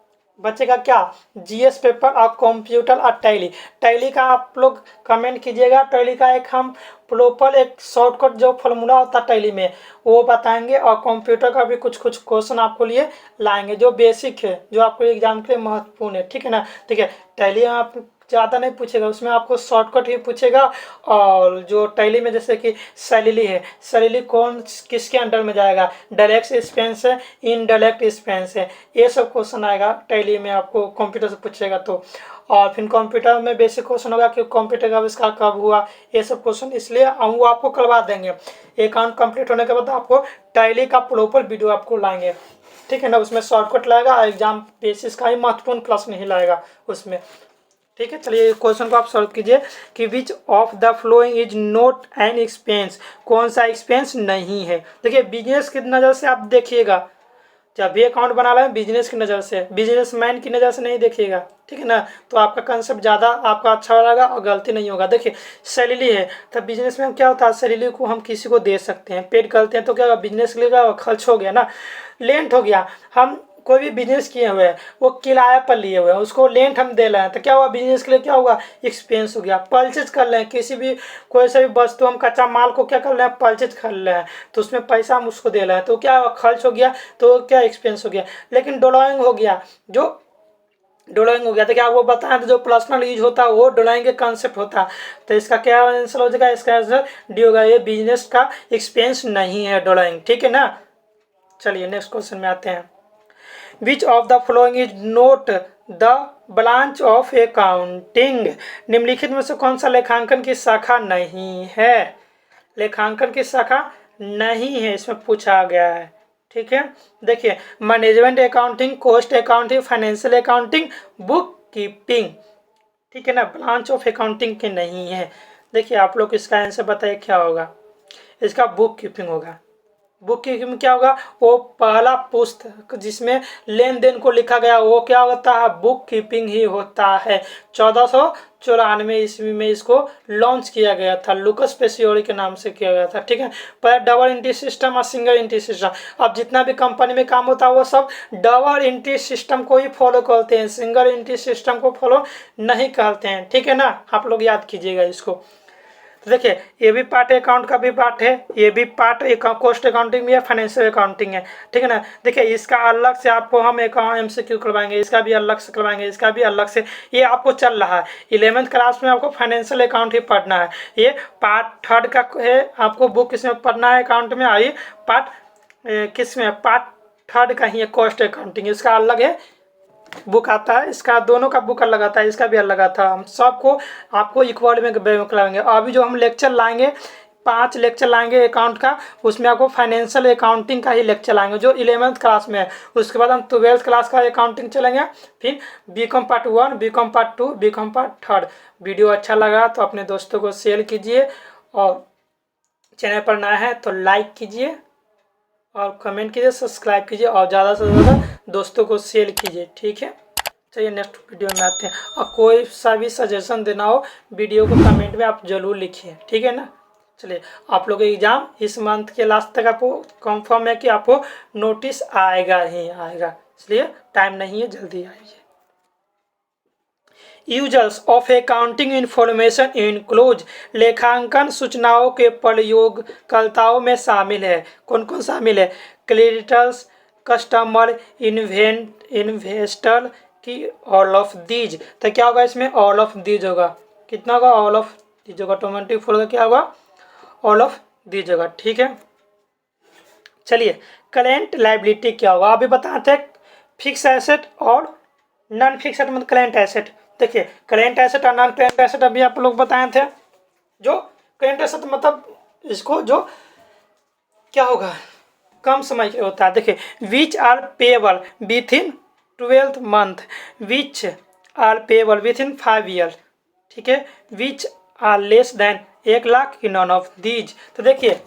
बचेगा क्या? जीएस पेपर और कंप्यूटर और टैली। टैली का आप लोग कमेंट कीजिएगा। टैली का एक हम प्रॉपर एक शॉर्टकट जो फॉर्मूला होता है टैली में वो बताएंगे, और कंप्यूटर का भी कुछ कुछ क्वेश्चन आपको लिए लाएंगे जो बेसिक है, जो आपको एग्जाम के लिए महत्वपूर्ण है। ठीक है ना, ठीक है। टैली आप ज़्यादा नहीं पूछेगा, उसमें आपको शॉर्टकट ही पूछेगा। और जो टैली में जैसे कि सैलरी है, सैलरी कौन किसके अंडर में जाएगा, डायरेक्ट एक्सपेंस है, इनडायरेक्ट एक्सपेंस है, ये सब क्वेश्चन आएगा टैली में, आपको कंप्यूटर से पूछेगा तो। और फिर कंप्यूटर में बेसिक क्वेश्चन होगा कि कंप्यूटर का आविष्कार कब हुआ, ये सब क्वेश्चन, इसलिए हम वो आपको करवा देंगे। अकाउंट कंप्लीट होने के बाद आपको टैली का प्रॉपर वीडियो आपको लाएंगे। ठीक है ना, उसमें शॉर्टकट लाएगा, एग्जाम बेसिस का ही महत्वपूर्ण प्रश्न नहीं लाएगा उसमें। ठीक है, चलिए क्वेश्चन को आप सॉल्व कीजिए कि which of the following is not an expense, कौन सा एक्सपेंस नहीं है। देखिए बिजनेस की नज़र से आप देखिएगा, जब भी अकाउंट बना रहे हैं बिजनेस की नज़र से, बिजनेसमैन की नज़र से नहीं देखिएगा। ठीक है ना, तो आपका कंसेप्ट ज़्यादा आपका अच्छा रहेगा और गलती नहीं होगा। देखिए सैलरी है, तो बिजनेस में क्या होता है? सैलरी को हम किसी को दे सकते हैं, पेड करते हैं, तो क्या बिजनेस के लिए खर्च हो गया ना, लेंट हो गया। हम कोई भी बिजनेस किए हुए हैं, वो किराया पर लिए हुए हैं, उसको लेंट हम दे रहे हैं, तो क्या हुआ? बिजनेस के लिए क्या हुआ? एक्सपेंस हो गया। परचेज कर रहे हैं किसी भी कोई सा भी वस्तु, हम कच्चा माल को क्या कर रहे हैं? परचेज कर रहे हैं, तो उसमें पैसा हम उसको दे रहे हैं, तो क्या खर्च हो गया, तो क्या एक्सपेंस हो गया। लेकिन डॉलोइंग हो गया, जो डोलाइंग हो गया। देखिए आपको बताएं तो जो पर्सनल यूज होता है वो डोलाइंग के कॉन्सेप्ट होता है। तो इसका क्या आंसर हो जाएगा, इसका आंसर डी होगा। ये बिजनेस का एक्सपेंस नहीं है डोलाइंग, ठीक है ना। चलिए नेक्स्ट क्वेश्चन में आते हैं। Which of the following is note the branch of accounting. निम्नलिखित में से कौन सा लेखांकन की शाखा नहीं है। लेखांकन की शाखा नहीं है इसमें पूछा गया है, ठीक है। देखिए management accounting, cost accounting, financial accounting, book keeping, ठीक है ना। ब्रांच ऑफ अकाउंटिंग के नहीं है। देखिए आप लोग इसका आंसर बताइए क्या होगा। इसका बुक कीपिंग होगा। बुक कीपिंग में क्या होगा, वो पहला पुस्तक जिसमें लेन देन को लिखा गया वो क्या होता है, बुक कीपिंग ही होता है। 1494 ईस्वी में इसको लॉन्च किया गया था, लुकस पेसियोली के नाम से किया गया था, ठीक है। पर डबल एंट्री सिस्टम और सिंगल एंट्री सिस्टम, अब जितना भी कंपनी में काम होता है वो सब डबल एंट्री सिस्टम को ही फॉलो करते हैं, सिंगल एंट्री सिस्टम को फॉलो नहीं करते हैं, ठीक है ना। आप लोग याद कीजिएगा इसको। तो देखिए ये भी पार्ट अकाउंट का भी पार्ट है, ये भी पार्ट कॉस्ट अकाउंटिंग भी है, फाइनेंशियल अकाउंटिंग है, ठीक है ना। देखिए इसका अलग से आपको हम MCQ करवाएंगे, इसका भी अलग से करवाएंगे, इसका भी अलग से, ये आपको चल रहा है। 11th क्लास में आपको फाइनेंशियल अकाउंट ही पढ़ना है। ये पार्ट 3 का है, आपको बुक इसमें पढ़ना है अकाउंट में। आई पार्ट किस में, पार्ट 3 का ही है कॉस्ट अकाउंटिंग, इसका अलग है बुक आता है, इसका दोनों का बुक अलग आता है, इसका भी अलग आता है। हम सबको आपको इक्वल में कराएंगे। अभी जो हम लेक्चर लाएंगे 5 लेक्चर लाएंगे अकाउंट का, उसमें आपको फाइनेंशियल अकाउंटिंग का ही लेक्चर लाएंगे जो 11th क्लास में है। उसके बाद हम 12th क्लास का अकाउंटिंग चलेंगे, फिर BCom part 1, BCom part 2, BCom part 3। Video अच्छा लगा तो अपने दोस्तों को शेयर कीजिए, और चैनल पर नया है तो लाइक कीजिए और कमेंट कीजिए, सब्सक्राइब कीजिए, और ज़्यादा से ज़्यादा दोस्तों को शेयर कीजिए, ठीक है। चलिए नेक्स्ट वीडियो में आते हैं। और कोई सा भी सजेशन देना हो वीडियो को कमेंट में आप जरूर लिखिए, ठीक है ना। चलिए आप लोगों का एग्ज़ाम इस मंथ के लास्ट तक आपको कंफर्म है कि आपको नोटिस आएगा ही आएगा, इसलिए टाइम नहीं है, जल्दी आइए। Users of accounting information include, लेखांकन सूचनाओं के प्रयोगकर्ताओं में शामिल है। कौन कौन शामिल है, क्रेडिटर्स, कस्टमर, इन्वेस्टर की ऑल ऑफ दीज। तो क्या होगा इसमें, ऑल ऑफ दीज होगा। कितना होगा, ऑल ऑफ दीज होगा। 24 का क्या होगा, ऑल ऑफ दीज होगा, ठीक है। चलिए करेंट लाइबिलिटी क्या होगा अभी बताते हैं। फिक्स एसेट और नॉन फिक्स एसेट मतलब करेंट एसेट। देखिए करेंट एसेट और नॉन करेंट एसेट अभी आप लोग बताए थे। जो करेंट एसेट मतलब इसको जो क्या होगा, कम समय के होता है। देखिए which are payable within 12 month, which are payable within 5 year, ठीक है। Which are less than 1 lakh की नॉन ऑफ दीज। तो देखिए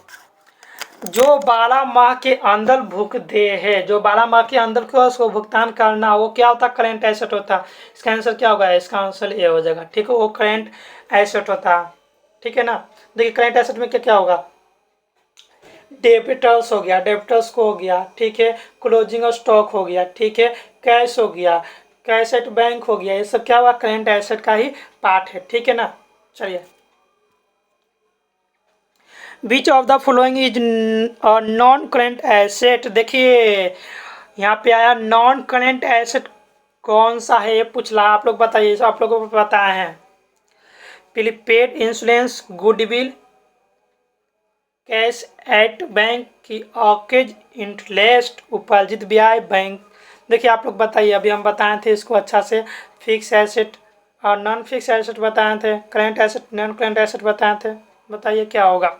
जो 12 माह के अंदर भुगते हैं, जो 12 माह के अंदर को उसको भुगतान करना, वो क्या होता है, करेंट एसेट होता है। इसका आंसर क्या होगा, इसका आंसर ये हो जाएगा, ठीक है। वो करेंट एसेट होता है, ठीक है ना। देखिए करेंट एसेट में क्या क्या होगा, डेबिटर्स हो गया, डेबिटर्स को हो गया, ठीक है। क्लोजिंग और स्टॉक हो गया, ठीक है। कैश हो गया, कैश एट बैंक हो गया, ये सब क्या हुआ, करेंट एसेट का ही पार्ट है, ठीक है ना। चलिए which of the following is non current asset. देखिए यहाँ पे आया नॉन करेंट एसेट कौन सा है, ये पूछ रहा, आप लोग बताइए, आप लोगों को पता है। Prepaid insurance, goodwill, cash at bank की ऑकेज, इंटरेस्ट, उपार्जित ब्याज, बैंक। देखिए आप लोग बताइए, अभी हम बताए थे इसको अच्छा से। फिक्स एसेट और नॉन फिक्स एसेट बताए थे, current asset, non current asset बताए थे, बताइए क्या होगा।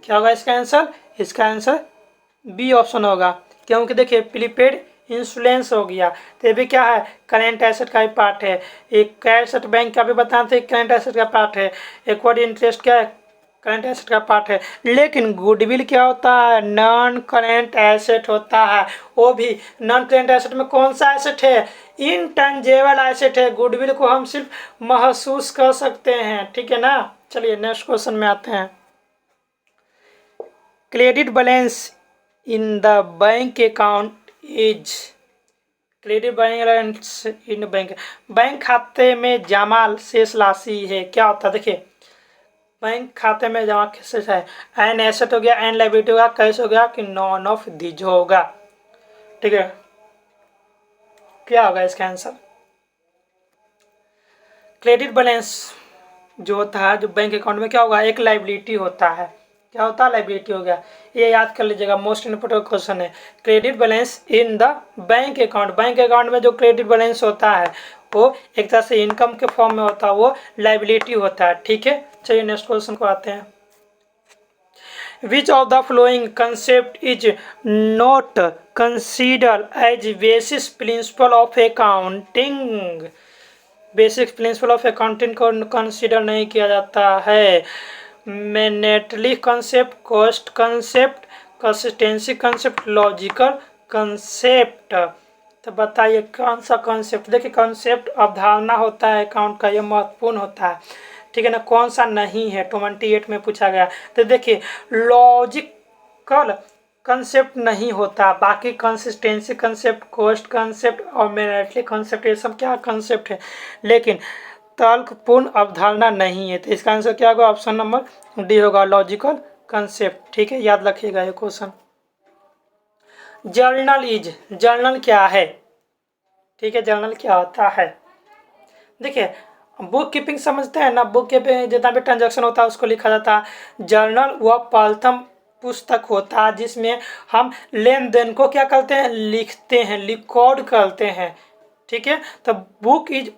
क्या होगा इसका आंसर, इसका आंसर बी ऑप्शन होगा, क्योंकि देखिए प्रीपेड इंश्योरेंस हो गया तो ये भी क्या है, करेंट एसेट का ही पार्ट है। एक कैश एट बैंक का भी बताते हैं करेंट एसेट का पार्ट है। एक्वायर्ड इंटरेस्ट क्या है, करेंट एसेट का पार्ट है। लेकिन गुडविल क्या होता है, नॉन करेंट एसेट होता है। वो भी नॉन करेंट एसेट में कौन सा एसेट है, इनटेंजेबल एसेट है। गुडविल को हम सिर्फ महसूस कर सकते हैं, ठीक है ना। चलिए नेक्स्ट क्वेश्चन में आते हैं। Credit balance in the bank account is, credit balance in bank, bank खाते में जमा शेष राशि है, क्या होता है। देखिए बैंक खाते में जमा कैसे है, एन एसेट हो गया, एन लायबिलिटी होगा, कैश हो गया कि नॉन ऑफ दीज होगा। ठीक है, क्या होगा इसका आंसर? क्रेडिट बैलेंस जो होता है जो बैंक अकाउंट में क्या होगा, एक लायबिलिटी होता है। क्या होता है? लायबिलिटी हो गया। ये याद कर लीजिएगा, मोस्ट इंपोर्टेंट क्वेश्चन है। Credit balance in the bank account, bank account में जो क्रेडिट बैलेंस होता है वो एक तरह से इनकम के फॉर्म में होता है, वो लायबिलिटी होता है। ठीक है, चलिए नेक्स्ट क्वेश्चन को आते हैं। Which of the following concept is not considered as basis principle of accounting? Basic principle of accounting को कंसिडर नहीं किया जाता है। Monetary concept, cost concept, consistency concept, logical concept. तो बताइए कौन सा कंसेप्ट? देखिए कंसेप्ट अवधारणा होता है अकाउंट का, यह महत्वपूर्ण होता है। ठीक है ना, कौन सा नहीं है? 28 में पूछा गया। तो देखिए लॉजिकल कंसेप्ट नहीं होता, बाकी कंसिस्टेंसी कंसेप्ट, कॉस्ट कंसेप्ट और मैनेटली कंसेप्ट, ये सब क्या कंसेप्ट है, लेकिन तर्कपूर्ण अवधारणा नहीं है। तो इसका आंसर क्या होगा? ऑप्शन नंबर डी होगा, लॉजिकल कंसेप्ट। ठीक है, याद रखिएगा ये क्वेश्चन। जर्नल इज, जर्नल क्या है? ठीक है, जर्नल क्या होता है? देखिए बुक कीपिंग समझते हैं ना, बुक कीपिंग जितना भी ट्रांजैक्शन होता है उसको लिखा जाता है। जर्नल वह प्रथम पुस्तक होता है जिसमें हम लेन देन को क्या करते हैं, लिखते हैं, रिकॉर्ड करते हैं। ठीक है, तो बुक इज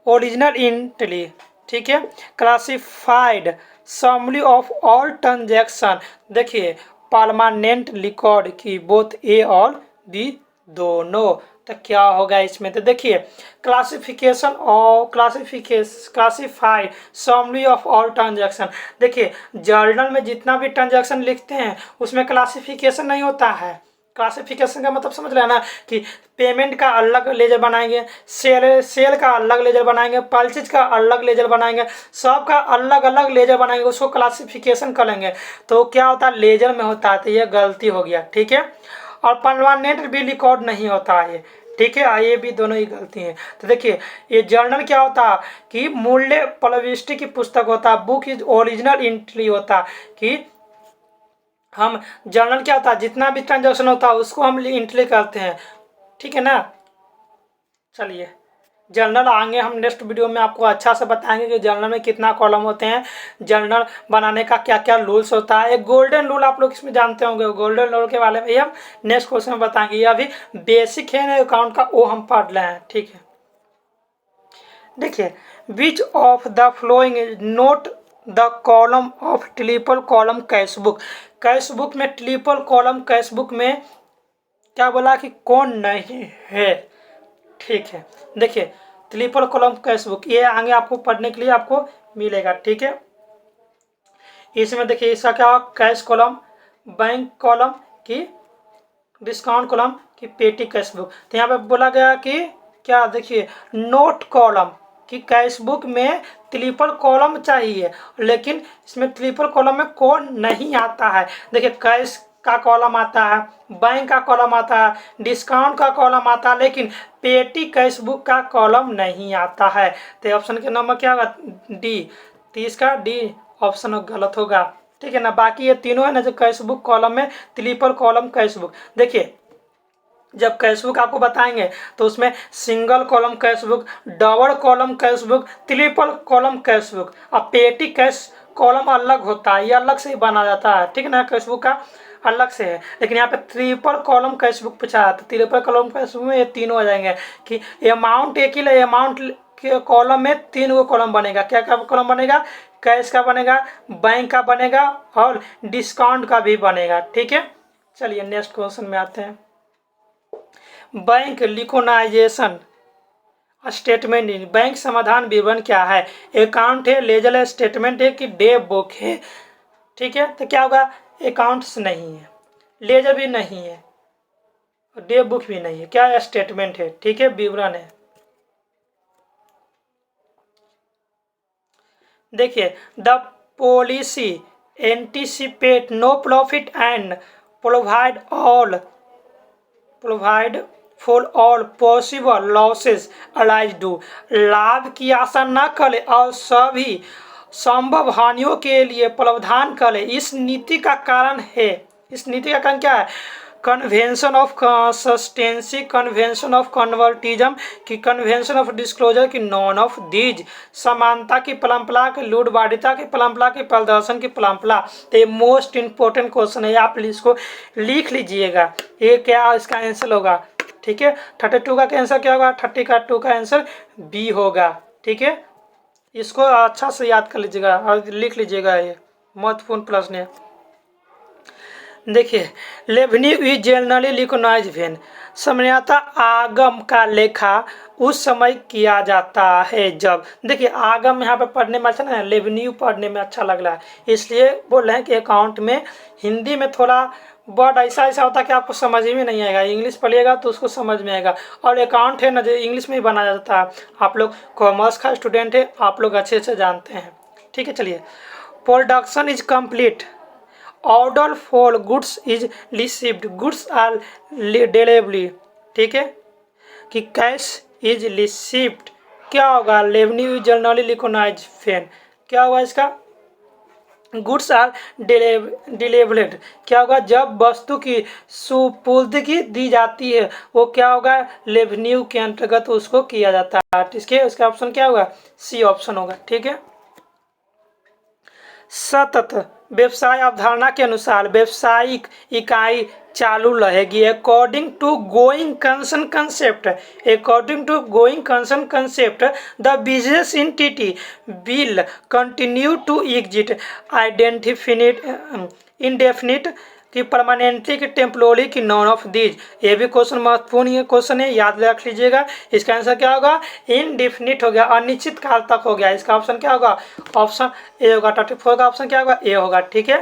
ओरिजिनल इंटली, ठीक है, classified summary of all transaction. देखिए परमानेंट रिकॉर्ड की बोथ ए और बी दोनों। तो क्या होगा इसमें? तो देखिए क्लासिफिकेशन और classified summary of all transaction. देखिए जर्नल में जितना भी ट्रांजैक्शन लिखते हैं उसमें क्लासिफिकेशन नहीं होता है। क्लासिफिकेशन का मतलब समझ रहे हैं ना, कि पेमेंट का अलग लेजर बनाएंगे, सेल का अलग लेजर बनाएंगे, परचेज का अलग लेजर बनाएंगे, सब का अलग अलग लेजर बनाएंगे, उसको क्लासिफिकेशन करेंगे। तो क्या होता है? लेजर में होता है। तो ये गलती हो गया। ठीक है, और परमानेंट भी रिकॉर्ड नहीं होता है। ठीक है, ये भी दोनों ही गलती हैं। तो देखिए ये जर्नल क्या होता है कि मूल्य प्रविष्टि की पुस्तक होता है। बुक इज ओरिजिनल एंट्री होता है कि हम जर्नल क्या होता है, जितना भी ट्रांजैक्शन होता है उसको हम एंट्री करते हैं। ठीक है ना। चलिए जर्नल आएंगे हम नेक्स्ट वीडियो में, आपको अच्छा से बताएंगे कि जर्नल में कितना कॉलम होते हैं, जर्नल बनाने का क्या क्या रूल्स होता है। एक गोल्डन रूल आप लोग इसमें जानते होंगे, गोल्डन रूल के बारे में हम नेक्स्ट क्वेश्चन में बताएंगे। ये अभी बेसिक है ना अकाउंट का, वो हम पढ़ रहे हैं। ठीक है, देखिए which of the flowing note the column of triple column cashbook. Cashbook में ट्रिपल कॉलम कैशबुक में क्या बोला कि कौन नहीं है। ठीक है, देखिए ट्रिपल कॉलम कैशबुक ये आगे आपको पढ़ने के लिए आपको मिलेगा। ठीक है, इसमें देखिए इसका क्या होगा, कैश कॉलम, बैंक कॉलम की डिस्काउंट कॉलम की पेटी कैशबुक। तो यहाँ पे बोला गया कि क्या, देखिए नोट कॉलम कि कैशबुक में ट्रिपल कॉलम चाहिए, लेकिन इसमें ट्रिपल कॉलम में कौन नहीं आता है। देखिए कैश का कॉलम आता है, बैंक का कॉलम आता है, डिस्काउंट का कॉलम आता है, लेकिन पेटी कैशबुक का कॉलम नहीं आता है। तो ऑप्शन के नंबर क्या होगा? डी। तो इसका डी ऑप्शन गलत होगा। ठीक है ना, बाकी ये तीनों है ना जो कैशबुक कॉलम में ट्रिपल कॉलम कैशबुक। देखिए जब कैशबुक आपको बताएंगे तो उसमें single column cashbook, double column cashbook, triple column cashbook और पेटी कैश कॉलम अलग होता है, ये अलग से ही बना जाता है। ठीक है ना, कैशबुक का अलग से है, लेकिन यहाँ पे ट्रिपल कॉलम कैशबुक पूछा है। तो ट्रिपल कॉलम कैशबुक में ये तीनों आ जाएंगे कि अमाउंट एक ही, अमाउंट के कॉलम में तीन गो कॉलम बनेगा। क्या क्या कॉलम बनेगा? कैश का बनेगा, बैंक का बनेगा और डिस्काउंट का भी बनेगा। ठीक है, चलिए नेक्स्ट क्वेश्चन में आते हैं। बैंक लिकोनाइजेशन स्टेटमेंट, बैंक समाधान विवरण क्या है? अकाउंट है, लेजर है, स्टेटमेंट है कि डे बुक है। ठीक है, तो क्या होगा? अकाउंट्स नहीं है, लेजर भी नहीं है, डे बुक भी नहीं है, क्या है? स्टेटमेंट है। ठीक है, विवरण है। देखिए the policy anticipate no profit and provide for all possible losses अलाइज डू। लाभ की आशा न करे और संभव हानियों के लिए प्रावधान करे। इस नीति का कारण क्या है? Convention of consistency, convention of conservatism की कन्वेंशन ऑफ डिस्क्लोजर की नॉन ऑफ दीज, समानता की परंपरा की, लूटवादिता की परंपरा की, प्रदर्शन की परंपरा। तो ये मोस्ट इंपॉर्टेंट क्वेश्चन है, आप इसको लिख लीजिएगा। ये क्या इसका आंसर होगा? ठीक है, 32 का आंसर क्या होगा? 32 का आंसर बी होगा। ठीक है, इसको अच्छा से याद कर लीजिएगा और लिख लीजिएगा, ये महत्वपूर्ण प्रश्न है। देखिए, revenue is generally recognize when, सामान्यतः आगम का लेखा उस समय किया जाता है जब, देखिए आगम यहाँ पे पढ़ने में अच्छा ना, रेवेन्यू पढ़ने में अच्छा लग रहा है, इसलिए बोल रहे हैं कि अकाउंट में हिंदी में थोड़ा वर्ड ऐसा होता है कि आपको समझ में नहीं आएगा, इंग्लिश पढ़िएगा तो उसको समझ में आएगा। और अकाउंट है ना जो इंग्लिश में ही बनाया जाता है, आप लोग कॉमर्स का स्टूडेंट है, आप लोग अच्छे से जानते हैं। ठीक है, चलिए, production is complete, order for goods is received, goods are delivery. ठीक है, कि कैश इज रिसीव्ड क्या होगा? रेवेन्यू जनरली रिकॉग्नाइज व्हेन, क्या होगा इसका? गुड्स आर डिलीवर्ड क्या होगा? जब वस्तु की सुपुर्दगी दी जाती है, वो क्या होगा? रेवेन्यू के अंतर्गत उसको किया जाता है। इसके उसका ऑप्शन क्या होगा? सी ऑप्शन होगा। ठीक है, सतत व्यवसाय अवधारणा के अनुसार व्यवसायिक इकाई चालू रहेगी according to going concern concept, according to going concern concept the business entity will continue to exit आइडेंटिफिनिट इंडेफिनिट की परमानेंटली की टेम्पोररी की नॉन ऑफ दीज। ये भी क्वेश्चन महत्वपूर्ण ये क्वेश्चन है, याद रख लीजिएगा। इसका आंसर क्या होगा? इनडिफिनिट हो गया, अनिश्चित काल तक हो गया। इसका ऑप्शन क्या होगा? ऑप्शन ए होगा। 34 का ऑप्शन क्या होगा? ए होगा। ठीक है,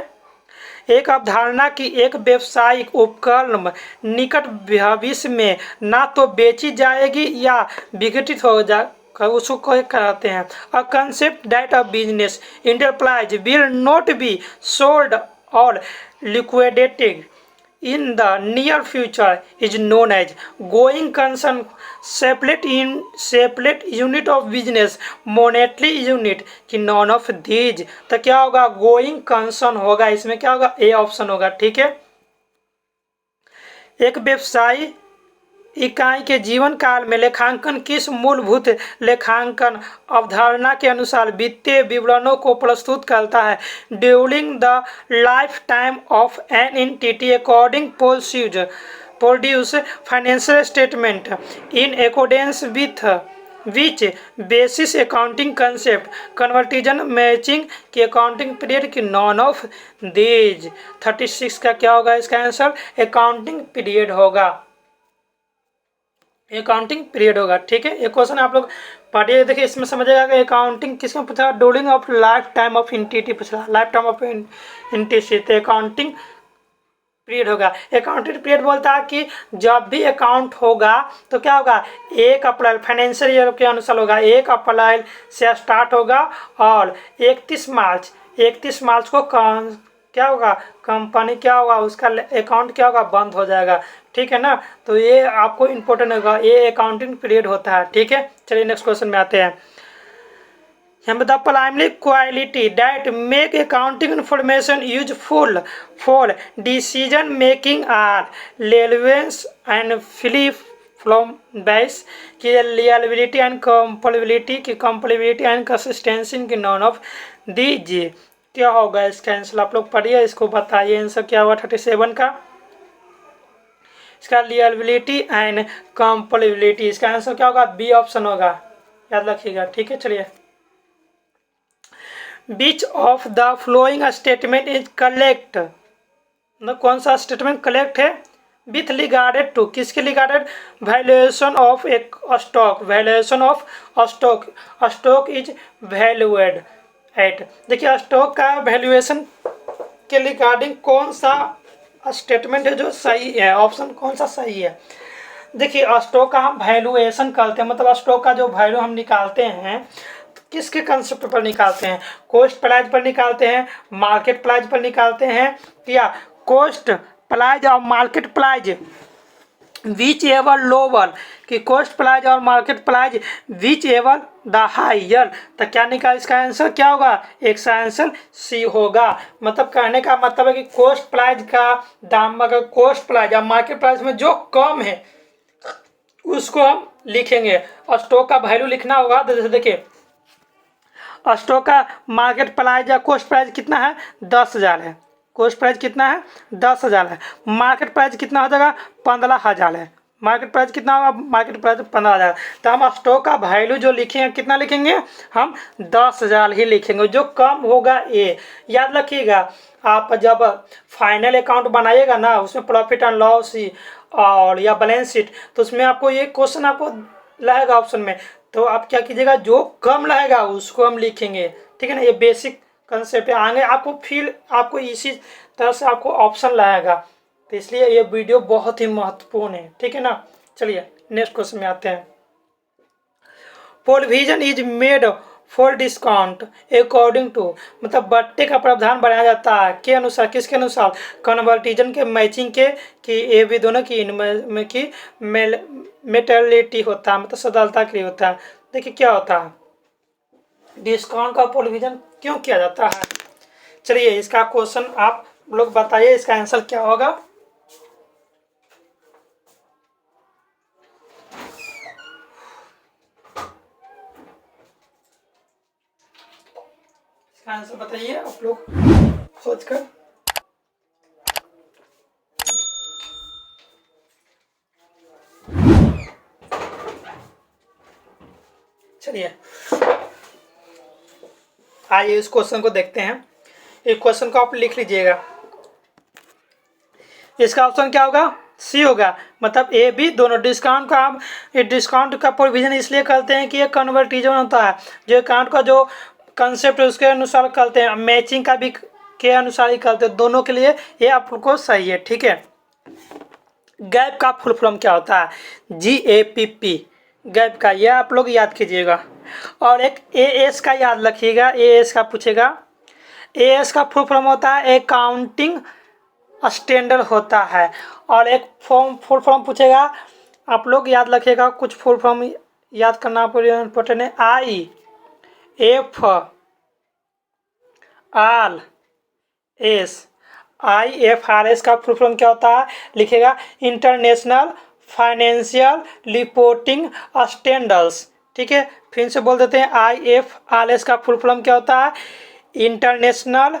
एक अवधारणा की एक व्यावसायिक उपकरण निकट भविष्य में ना तो बेची जाएगी या विघटित हो जा उसको कहते हैं। A concept that a business enterprise will not be sold और liquidated in the near future is known as going concern, separate unit of business, monetary unit की नॉन ऑफ दीज। तो क्या होगा? गोइंग कंसर्न होगा, इसमें क्या होगा? A option होगा। ठीक है, एक व्यवसायी इकाई के जीवन काल में लेखांकन किस मूलभूत लेखांकन अवधारणा के अनुसार वित्तीय विवरणों को प्रस्तुत करता है? During the life time of an entity according produce financial statement in accordance with which basis accounting concept, conservatism matching की अकाउंटिंग पीरियड की नॉन ऑफ दीज। 36 का क्या होगा इसका आंसर? अकाउंटिंग पीरियड होगा, अकाउंटिंग पीरियड होगा। ठीक है, ये क्वेश्चन आप लोग पढ़िए, देखिए इसमें समझेगा कि अकाउंटिंग किसमें पूछा? During of life time of entity पूछा, लाइफ टाइम ऑफ एंटिटी, तो अकाउंटिंग पीरियड होगा। अकाउंटिंग पीरियड बोलता है कि जब भी अकाउंट होगा तो क्या होगा? 1 अप्रैल फाइनेंशियल ईयर के अनुसार होगा, 1 अप्रैल से स्टार्ट होगा और 31 मार्च को क्या होगा? कंपनी क्या होगा? उसका अकाउंट क्या होगा? बंद हो जाएगा। ठीक है ना, तो ये आपको इम्पोर्टेंट होगा, ये अकाउंटिंग पीरियड होता है। ठीक है, चलिए नेक्स्ट क्वेश्चन में आते हैं। The primary quality that make accounting information useful for decision making are relevance and from base की reliability and compatibility and consistency की नॉन ऑफ दीजिए। क्या होगा इसका आंसर? आप लोग पढ़िए, इसको बताइए आंसर क्या होगा 37 का। इसका रिलायबिलिटी एंड कंपेटिबिलिटी, इसका आंसर क्या होगा? बी ऑप्शन होगा, याद रखिएगा। ठीक है, चलिए, which of the following statement is correct, कौन सा स्टेटमेंट करेक्ट है? विथ रिगार्डेड टू, किसके रिगार्डेड? वैल्यूएशन ऑफ एक stock, valuation of stock, stock is valued at. देखिए स्टॉक का वैल्यूएशन के रिगार्डिंग कौन सा स्टेटमेंट है जो सही है? ऑप्शन कौन सा सही है? देखिए स्टॉक का हम वैल्यूएशन करते हैं, मतलब स्टॉक का जो वैल्यू हम निकालते हैं तो किसके कंसेप्ट पर निकालते हैं? कॉस्ट प्राइस पर निकालते हैं, मार्केट प्राइस पर निकालते हैं, या कॉस्ट प्राइस और market price whichever lower कि कॉस्ट प्राइस और market price whichever the higher. तो क्या निकाल इसका आंसर क्या होगा, इसका आंसर सी होगा। मतलब कहने का मतलब है कि कॉस्ट प्राइस का दाम अगर कॉस्ट प्राइस और मार्केट प्राइस में जो कम है उसको हम लिखेंगे। और स्टॉक का वैल्यू लिखना होगा तो जैसे देखिए स्टॉक का मार्केट प्राइस या कॉस्ट प्राइस कितना है 10,000 है, कॉस्ट प्राइस कितना है 10,000 है, मार्केट प्राइस कितना हो जाएगा 15,000 है, मार्केट प्राइस कितना होगा मार्केट प्राइस 15,000। तो हम स्टॉक का वैल्यू जो लिखेंगे कितना लिखेंगे हम 10,000 ही लिखेंगे, जो कम होगा ये याद रखिएगा। आप जब फाइनल अकाउंट बनाइएगा ना उसमें प्रॉफिट एंड लॉस और या बैलेंस शीट तो उसमें आपको ये क्वेश्चन आपको रहेगा ऑप्शन में, तो आप क्या कीजिएगा जो कम रहेगा उसको हम लिखेंगे, ठीक है ना। ये बेसिक कंसेप्ट है, आगे आपको फिर आपको इसी तरह से आपको ऑप्शन लाएगा, तो इसलिए ये वीडियो बहुत ही महत्वपूर्ण है, ठीक है ना। चलिए नेक्स्ट क्वेश्चन में आते हैं। Provision is made for discount according to, मतलब बढ़ते का प्रावधान बढ़ाया जाता है के अनुसार, किसके अनुसार, कन्वर्टिजन के मैचिंग के कि ये भी दोनों की इनमें की मेटलिटी होता है, मतलब सदलता के लिए होता है। देखिए क्या होता है डिस्काउंट का प्रोविजन क्यों किया जाता है। चलिए इसका क्वेश्चन आप लोग बताइए इसका आंसर क्या होगा। इसका आंसर बताइए आप लोग सोचकर। चलिए आइए इस क्वेश्चन को देखते हैं। इस क्वेश्चन को आप लिख लीजिएगा। इसका ऑप्शन क्या होगा सी होगा, मतलब ए बी दोनों। डिस्काउंट का हम डिस्काउंट का प्रोविजन इसलिए करते हैं कि ये कन्वर्टिजन होता है, जो अकाउंट का जो कंसेप्ट है उसके अनुसार करते हैं, मैचिंग का भी के अनुसार ही करते हैं, दोनों के लिए ये आपको सही है, ठीक है। गैप का फुल फॉर्म क्या होता है GAPP, गैप का यह आप लोग याद कीजिएगा। और एक AS का याद रखिएगा, AS का पूछेगा। AS का फुल फॉर्म होता है अकाउंटिंग स्टैंडर्ड होता है। और एक फुल फॉर्म पूछेगा, आप लोग याद रखिएगा, कुछ फुल फॉर्म याद करना इम्पोर्टेंट है। IFRS का फुल फॉर्म क्या होता है लिखेगा इंटरनेशनल फाइनेंशियल रिपोर्टिंग स्टैंडर्ड्स, ठीक है। फिर से बोल देते हैं IFRS का फुल फॉर्म क्या होता है इंटरनेशनल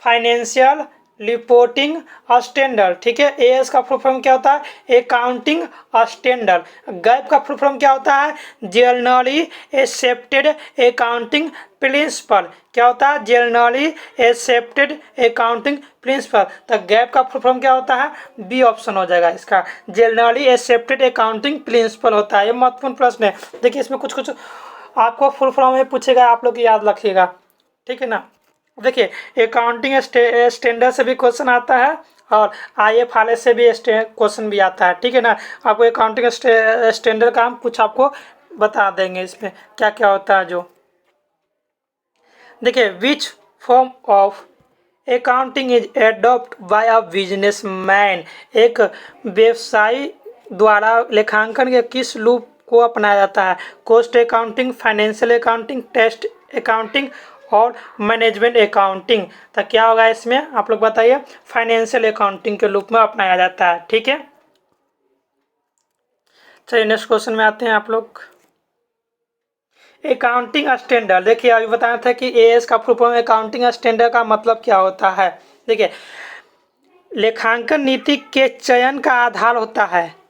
फाइनेंशियल रिपोर्टिंग स्टैंडर्ड, ठीक है। AS का फुल फॉर्म क्या होता है अकाउंटिंग स्टैंडर्ड। गैप का फुल फॉर्म क्या होता है जनरली एक्सेप्टेड अकाउंटिंग प्रिंसिपल, क्या होता है जनरली एक्सेप्टेड अकाउंटिंग प्रिंसिपल। तो गैप का फुल फॉर्म क्या होता है बी ऑप्शन हो जाएगा इसका, जनरली एक्सेप्टेड अकाउंटिंग प्रिंसिपल होता है। ये महत्वपूर्ण प्रश्न है, देखिए इसमें कुछ कुछ आपको फुल फॉर्म में पूछेगा, आप लोग याद रखिएगा, ठीक है ना। देखिए अकाउंटिंग स्टैंडर्ड से भी क्वेश्चन आता है और IFRS से भी क्वेश्चन भी आता है, ठीक है ना। आपको अकाउंटिंग स्टैंडर्ड का हम कुछ आपको बता देंगे इसमें क्या क्या होता है। जो देखिए which form of accounting is adopt by a businessman, एक व्यवसायी द्वारा लेखांकन के किस रूप को अपनाया जाता है cost accounting, financial accounting, test accounting और मैनेजमेंट अकाउंटिंग। तो क्या होगा इसमें आप लोग बताइए फाइनेंशियल अकाउंटिंग के रूप में अपनाया जाता है, ठीक है। चलिए नेक्स्ट क्वेश्चन में आते हैं। आप लोग अकाउंटिंग स्टैंडर्ड, देखिए अभी बताया था कि AS का फुल फॉर्म अकाउंटिंग स्टैंडर्ड का मतलब क्या होता है। देखिए लेखांकन नीति के चयन का आधार होता है।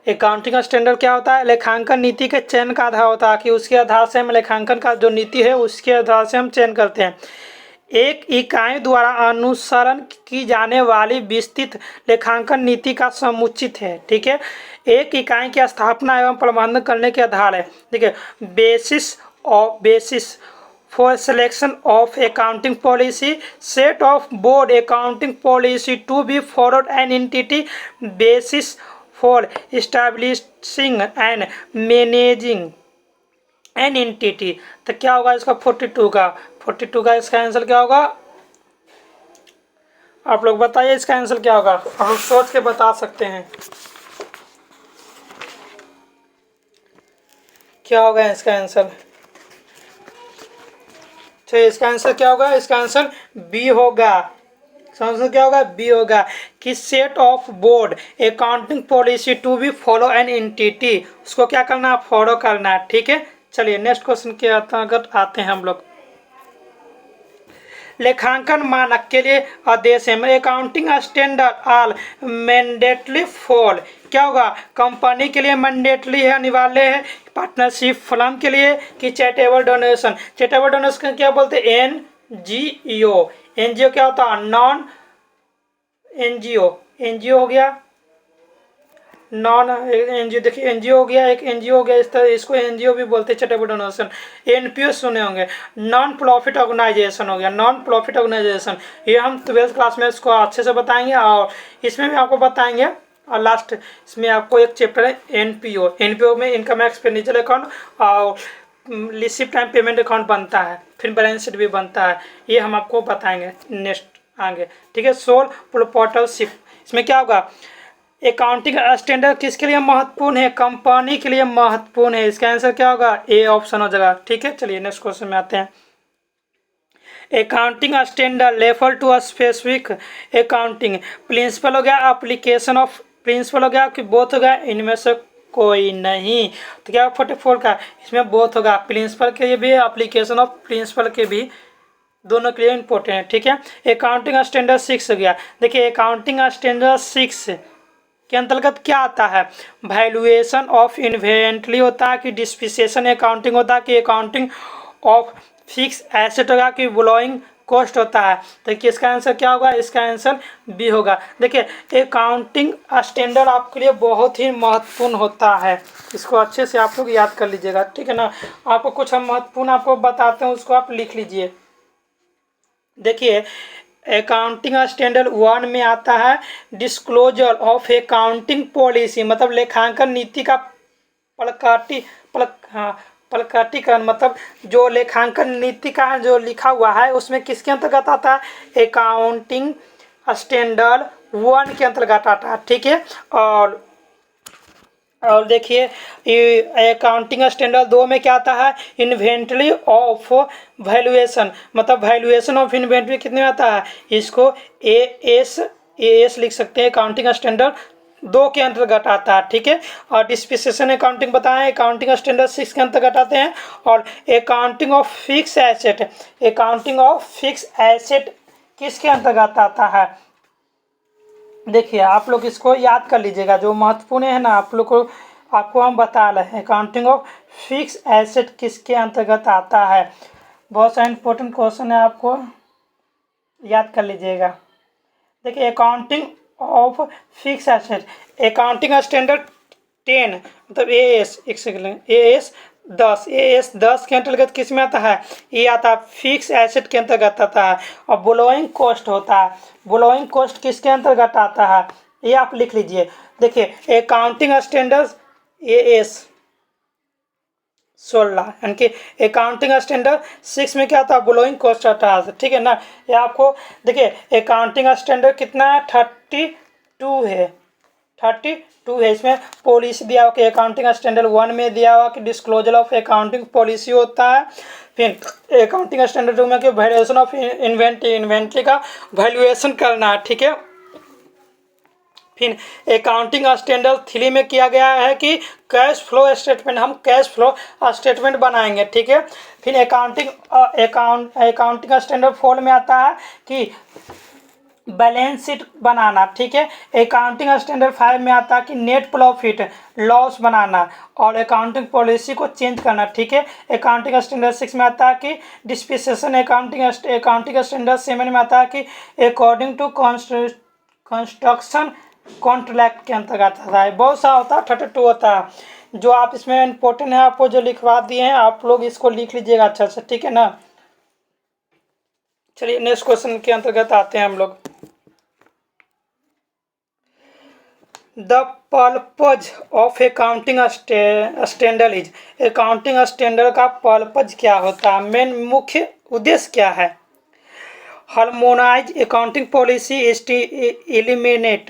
अकाउंटिंग स्टैंडर्ड क्या होता है लेखांकन नीति के चयन का आधार होता है कि उसके आधार से हम लेखांकन का जो नीति है उसके आधार से हम चयन करते हैं। एक इकाई द्वारा अनुसरण की जाने वाली विस्तृत लेखांकन नीति का समुचित है, ठीक है। एक इकाई की स्थापना एवं प्रबंधन करने के आधार है। देखिए basis for selection of accounting policy, set of board accounting policy to be followed an entity, basis for establishing and managing an entity. तो क्या होगा इसका 42 का इसका आंसर क्या होगा आप लोग बताइए इसका आंसर क्या होगा, हम लोग सोच के बता सकते हैं। क्या होगा इसका आंसर? तो इसका आंसर क्या होगा? इसका आंसर बी होगा। आंसर क्या होगा? बी होगा कि set of board accounting policy to be follow an entity, उसको क्या करना है? फॉलो करना है। ठीक है, चलिए नेक्स्ट क्वेश्चन के अंतर्गत आते हैं हम लोग। लेखांकन मानक के लिए आदेश है अकाउंटिंग स्टैंडर्ड आल मैंडेटली फॉल, क्या होगा? कंपनी के लिए मैंडेटली है, अनिवार्य है, पार्टनरशिप फर्म के लिए कि चैरिटेबल डोनेशन। चैरिटेबल डोनेशन क्या बोलते हैं? एनजीओ। एनजीओ क्या होता है? Non NGO. एनजीओ हो गया नॉन एनजीओ। देखिए एनजीओ हो गया, एक एनजीओ हो गया, इस तरह इसको एनजीओ भी बोलते हैं, चैरिटेबल डोनेशन। एनपीओ सुने होंगे, नॉन प्रॉफिट ऑर्गेनाइजेशन हो गया, नॉन प्रॉफिट ऑर्गेनाइजेशन। ये हम 12th क्लास में इसको अच्छे से बताएंगे और इसमें भी आपको बताएंगे। और लास्ट इसमें आपको एक चैप्टर है एनपीओ। एनपीओ में इनकम एक्सपेंडिचर अकाउंट और रिसिप्ट टाइम पेमेंट अकाउंट बनता है, फिर बैलेंस शीट भी बनता है। ये हम आपको बताएंगे नेक्स्ट आगे। ठीक है, सोल प्रोप्राइटरशिप, इसमें क्या होगा? अकाउंटिंग स्टैंडर्ड किसके लिए महत्वपूर्ण है? कंपनी के लिए महत्वपूर्ण है। इसका आंसर क्या होगा? ए ऑप्शन हो जाएगा। ठीक है, चलिए नेक्स्ट क्वेश्चन में आते हैं। Accounting standard refer to a specific accounting principle हो गया, एप्लीकेशन ऑफ प्रिंसिपल हो गया कि बोथ हो गया, इनमें से कोई नहीं। तो क्या 44 का इसमें बोथ होगा, प्रिंसिपल के लिए भी एप्लीकेशन ऑफ प्रिंसिपल के भी, दोनों के लिए इंपॉर्टेंट है। ठीक है, अकाउंटिंग स्टैंडर्ड 6 हो गया। देखिए अकाउंटिंग स्टैंडर्ड 6 के अंतर्गत क्या आता है? वैल्यूएशन ऑफ इन्वेंट्री होता है कि डिप्रिसिएशन अकाउंटिंग होता है कि अकाउंटिंग ऑफ फिक्स एसेट होगा कि बोरोइंग कॉस्ट होता है। तो इसका आंसर क्या होगा? इसका आंसर बी होगा। देखिए अकाउंटिंग स्टैंडर्ड आपके लिए बहुत ही महत्वपूर्ण होता है, इसको अच्छे से आप लोग याद कर लीजिएगा। ठीक है ना, आपको कुछ हम महत्वपूर्ण आपको बताते हैं, उसको आप लिख लीजिए। देखिए अकाउंटिंग स्टैंडर्ड 1 में आता है डिस्क्लोजर ऑफ अकाउंटिंग पॉलिसी, मतलब लेखांकन नीति का प्रकटीकरण, मतलब जो लेखांकन नीति का जो लिखा हुआ है उसमें किसके अंतर्गत आता है? अकाउंटिंग स्टैंडर्ड 1 के अंतर्गत आता है। ठीक है, और देखिए अकाउंटिंग स्टैंडर्ड 2 में क्या आता है? इन्वेंट्री ऑफ वैल्यूएशन, मतलब वैल्यूएशन ऑफ इन्वेंट्री कितने में आता है? इसको एएस लिख सकते हैं, अकाउंटिंग स्टैंडर्ड 2 के अंतर्गत आता है। ठीक है, और डिप्रिसिएशन अकाउंटिंग बताएं अकाउंटिंग स्टैंडर्ड 6 के अंतर्गत आते हैं। और accounting of fix asset, accounting of fix asset किसके अंतर्गत आता है? देखिए आप लोग इसको याद कर लीजिएगा, जो महत्वपूर्ण है ना आप लोग को, आपको हम बता रहे हैं अकाउंटिंग ऑफ फिक्स एसेट किसके अंतर्गत आता है। बहुत सारे इंपॉर्टेंट क्वेश्चन है, आपको याद कर लीजिएगा। देखिए accounting of fix asset, accounting standard 10 मतलब एएस, एक सेकंड, एएस 10 के अंतर्गत किस में आता है? ये आता है फिक्स एसेट के अंतर्गत आता है। और बोलोइंग कॉस्ट होता है, बोलोइंग कॉस्ट किसके अंतर्गत आता है? ये आप लिख लीजिए। देखिए अकाउंटिंग स्टैंडर्ड एएस 16 यानी कि अकाउंटिंग स्टैंडर्ड 6 में क्या आता है? बोलोइंग कॉस्ट आता है। ठीक है ना, ये आपको देखिए अकाउंटिंग स्टैंडर्ड कितना है? 32 है, 32 है। इसमें पॉलिसी दिया हुआ कि अकाउंटिंग स्टैंडर्ड 1 में दिया हुआ कि डिस्क्लोजर ऑफ अकाउंटिंग पॉलिसी होता है। फिर अकाउंटिंग स्टैंडर्ड 2 में कि वैल्यूएशन ऑफ इन्वेंट्री का वैल्यूएशन करना है। ठीक है, फिर अकाउंटिंग स्टैंडर्ड 3 में किया गया है कि कैश फ्लो स्टेटमेंट, हम कैश फ्लो स्टेटमेंट बनाएंगे। ठीक है, फिर अकाउंटिंग स्टैंडर्ड 4 में आता है कि बैलेंस शीट बनाना। ठीक है, अकाउंटिंग स्टैंडर्ड 5 में आता है कि नेट प्रॉफिट लॉस बनाना और अकाउंटिंग पॉलिसी को चेंज करना। ठीक है, अकाउंटिंग स्टैंडर्ड 6 में आता है कि डिप्रिसिएशन, अकाउंटिंग स्टैंडर्ड 7 में आता है कि अकॉर्डिंग टू कंस्ट्रक्शन कॉन्ट्रैक्ट के अंतर्गत आता है। बहुत सा होता है, 32 होता है। जो आप इसमें इम्पोर्टेंट है आपको जो लिखवा दिए हैं, आप लोग इसको लिख लीजिएगा अच्छा से। ठीक है ना, चलिए नेक्स्ट क्वेश्चन के अंतर्गत आते हैं हम लोग। The purpose of accounting standard is, accounting standard का पर्पज क्या होता है? मेन मुख्य उद्देश्य क्या है? harmonize accounting policy is to eliminate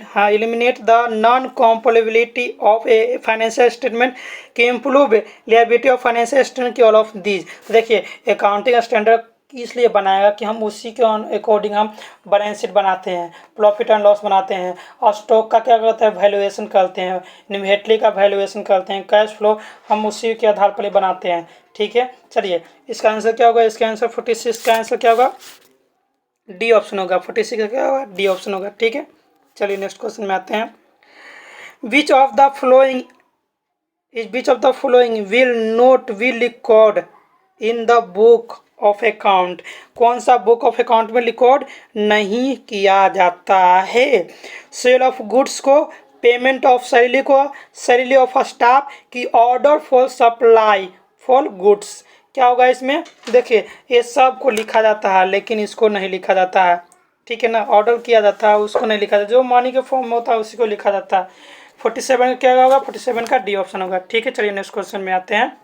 the non-comparability of a financial statement to improve liability of financial statement की all of these। देखिए अकाउंटिंग स्टैंडर्ड इसलिए बनाएगा कि हम उसी के अकॉर्डिंग हम बैलेंस शीट बनाते हैं, प्रॉफिट एंड लॉस बनाते हैं, और स्टॉक का क्या करते हैं वैल्यूएशन करते हैं, इन्वेंटरी का वैल्यूएशन करते हैं, कैश फ्लो हम उसी के आधार पर बनाते हैं। ठीक है, चलिए इसका आंसर क्या होगा, इसका आंसर 46 का आंसर क्या होगा, डी ऑप्शन होगा। 46 का क्या होगा, डी ऑप्शन होगा। ठीक है, चलिए नेक्स्ट क्वेश्चन में आते हैं। Which of the flowing will note will record in the book of account, कौन सा बुक ऑफ अकाउंट में रिकॉर्ड नहीं किया जाता है। सेल ऑफ गुड्स को, पेमेंट ऑफ सैलरी को, सैलरी ऑफ स्टाफ की, order for supply for goods. क्या होगा इसमें, देखिए ये सब को लिखा जाता है लेकिन इसको नहीं लिखा जाता है। ठीक है ना, ऑर्डर किया जाता है उसको नहीं लिखा जाता, जो मनी के फॉर्म में होता है उसी को लिखा जाता है। 47 क्या होगा, 47 का डी ऑप्शन होगा। ठीक है, चलिए नेक्स्ट क्वेश्चन में आते हैं।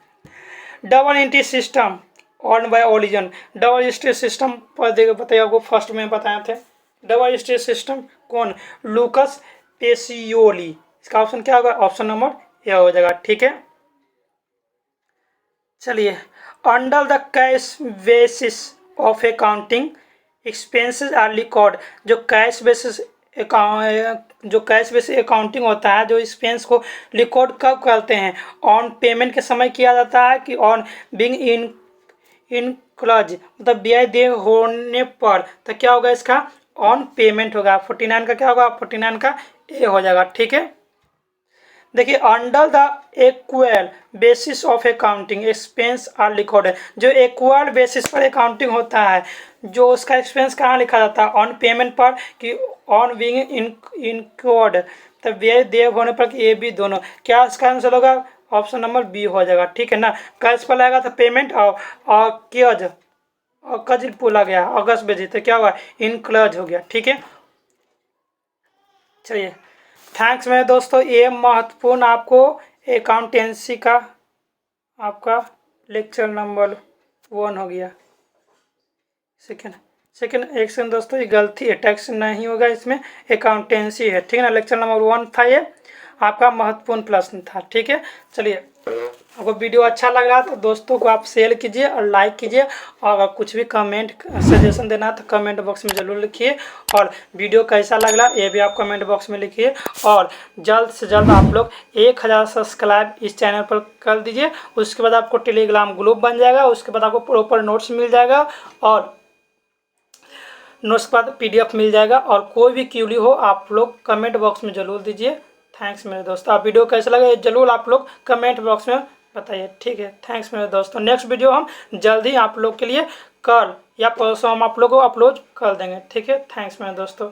Double entry system on by origin, double entry system पर देखो बताइए, आपको फर्स्ट में बताए थे। डबल एंट्री सिस्टम कौन, लूकस पेसियोली। इसका ऑप्शन क्या होगा, ऑप्शन नंबर ए हो जाएगा। ठीक है, चलिए under the cash basis of accounting expenses are record, जो कैश बेसिस अकाउंटिंग होता है, जो एक्सपेंस को रिकॉर्ड कब करते हैं, ऑन पेमेंट के समय किया जाता है कि ऑन बिंग इनक्लज, मतलब ब्याज दे होने पर। तो क्या होगा इसका, ऑन पेमेंट होगा। 49 का क्या होगा, 49 का ए हो जाएगा। ठीक है, देखिए under the equal basis of accounting expense are recorded, जो इक्वल बेसिस पर अकाउंटिंग होता है, जो उसका एक्सपेंस कहाँ लिखा जाता है, ऑन पेमेंट पर कि ऑन बीइंग इनक्लूड, तो व्यय देय होने पर कि ये भी दोनों। क्या इसका आंसर होगा, ऑप्शन नंबर बी हो जाएगा। ठीक है ना, कैश पर लगेगा तो पेमेंट और क्योज और कज बोला गया अगस्त बेजी, तो क्या हुआ, इनक्लज हो गया। ठीक है, चलिए थैंक्स मेरे दोस्तों, ये महत्वपूर्ण आपको अकाउंटेंसी का आपका लेक्चर नंबर 1 हो गया। सेकेंड एक सेकंड दोस्तों, ये गलती है, टैक्स नहीं होगा इसमें, अकाउंटेंसी है। ठीक है ना, लेक्चर नंबर 1 था ये आपका महत्वपूर्ण प्रश्न था। ठीक है, चलिए आपको वीडियो अच्छा लग रहा है तो दोस्तों को आप शेयर कीजिए और लाइक कीजिए, और अगर कुछ भी कमेंट सजेशन देना है तो कमेंट बॉक्स में ज़रूर लिखिए, और वीडियो कैसा लग रहा है ये भी आप कमेंट बॉक्स में लिखिए, और जल्द से जल्द आप लोग 1000 सब्सक्राइब इस चैनल पर कर दीजिए। उसके बाद आपको टेलीग्राम ग्रुप बन जाएगा, उसके बाद आपको प्रॉपर नोट्स मिल जाएगा, और नोट्स के बाद PDF मिल जाएगा, और कोई भी क्यूरी हो आप लोग कमेंट बॉक्स में ज़रूर दीजिए। थैंक्स मेरे दोस्तों, आप वीडियो कैसा लगा ये जरूर आप लोग कमेंट बॉक्स में बताइए। ठीक है, थैंक्स मेरे दोस्तों, नेक्स्ट वीडियो हम जल्द ही आप लोग के लिए कल या परसों हम आप लोग को अपलोड कर देंगे। ठीक है, थैंक्स मेरे दोस्तों।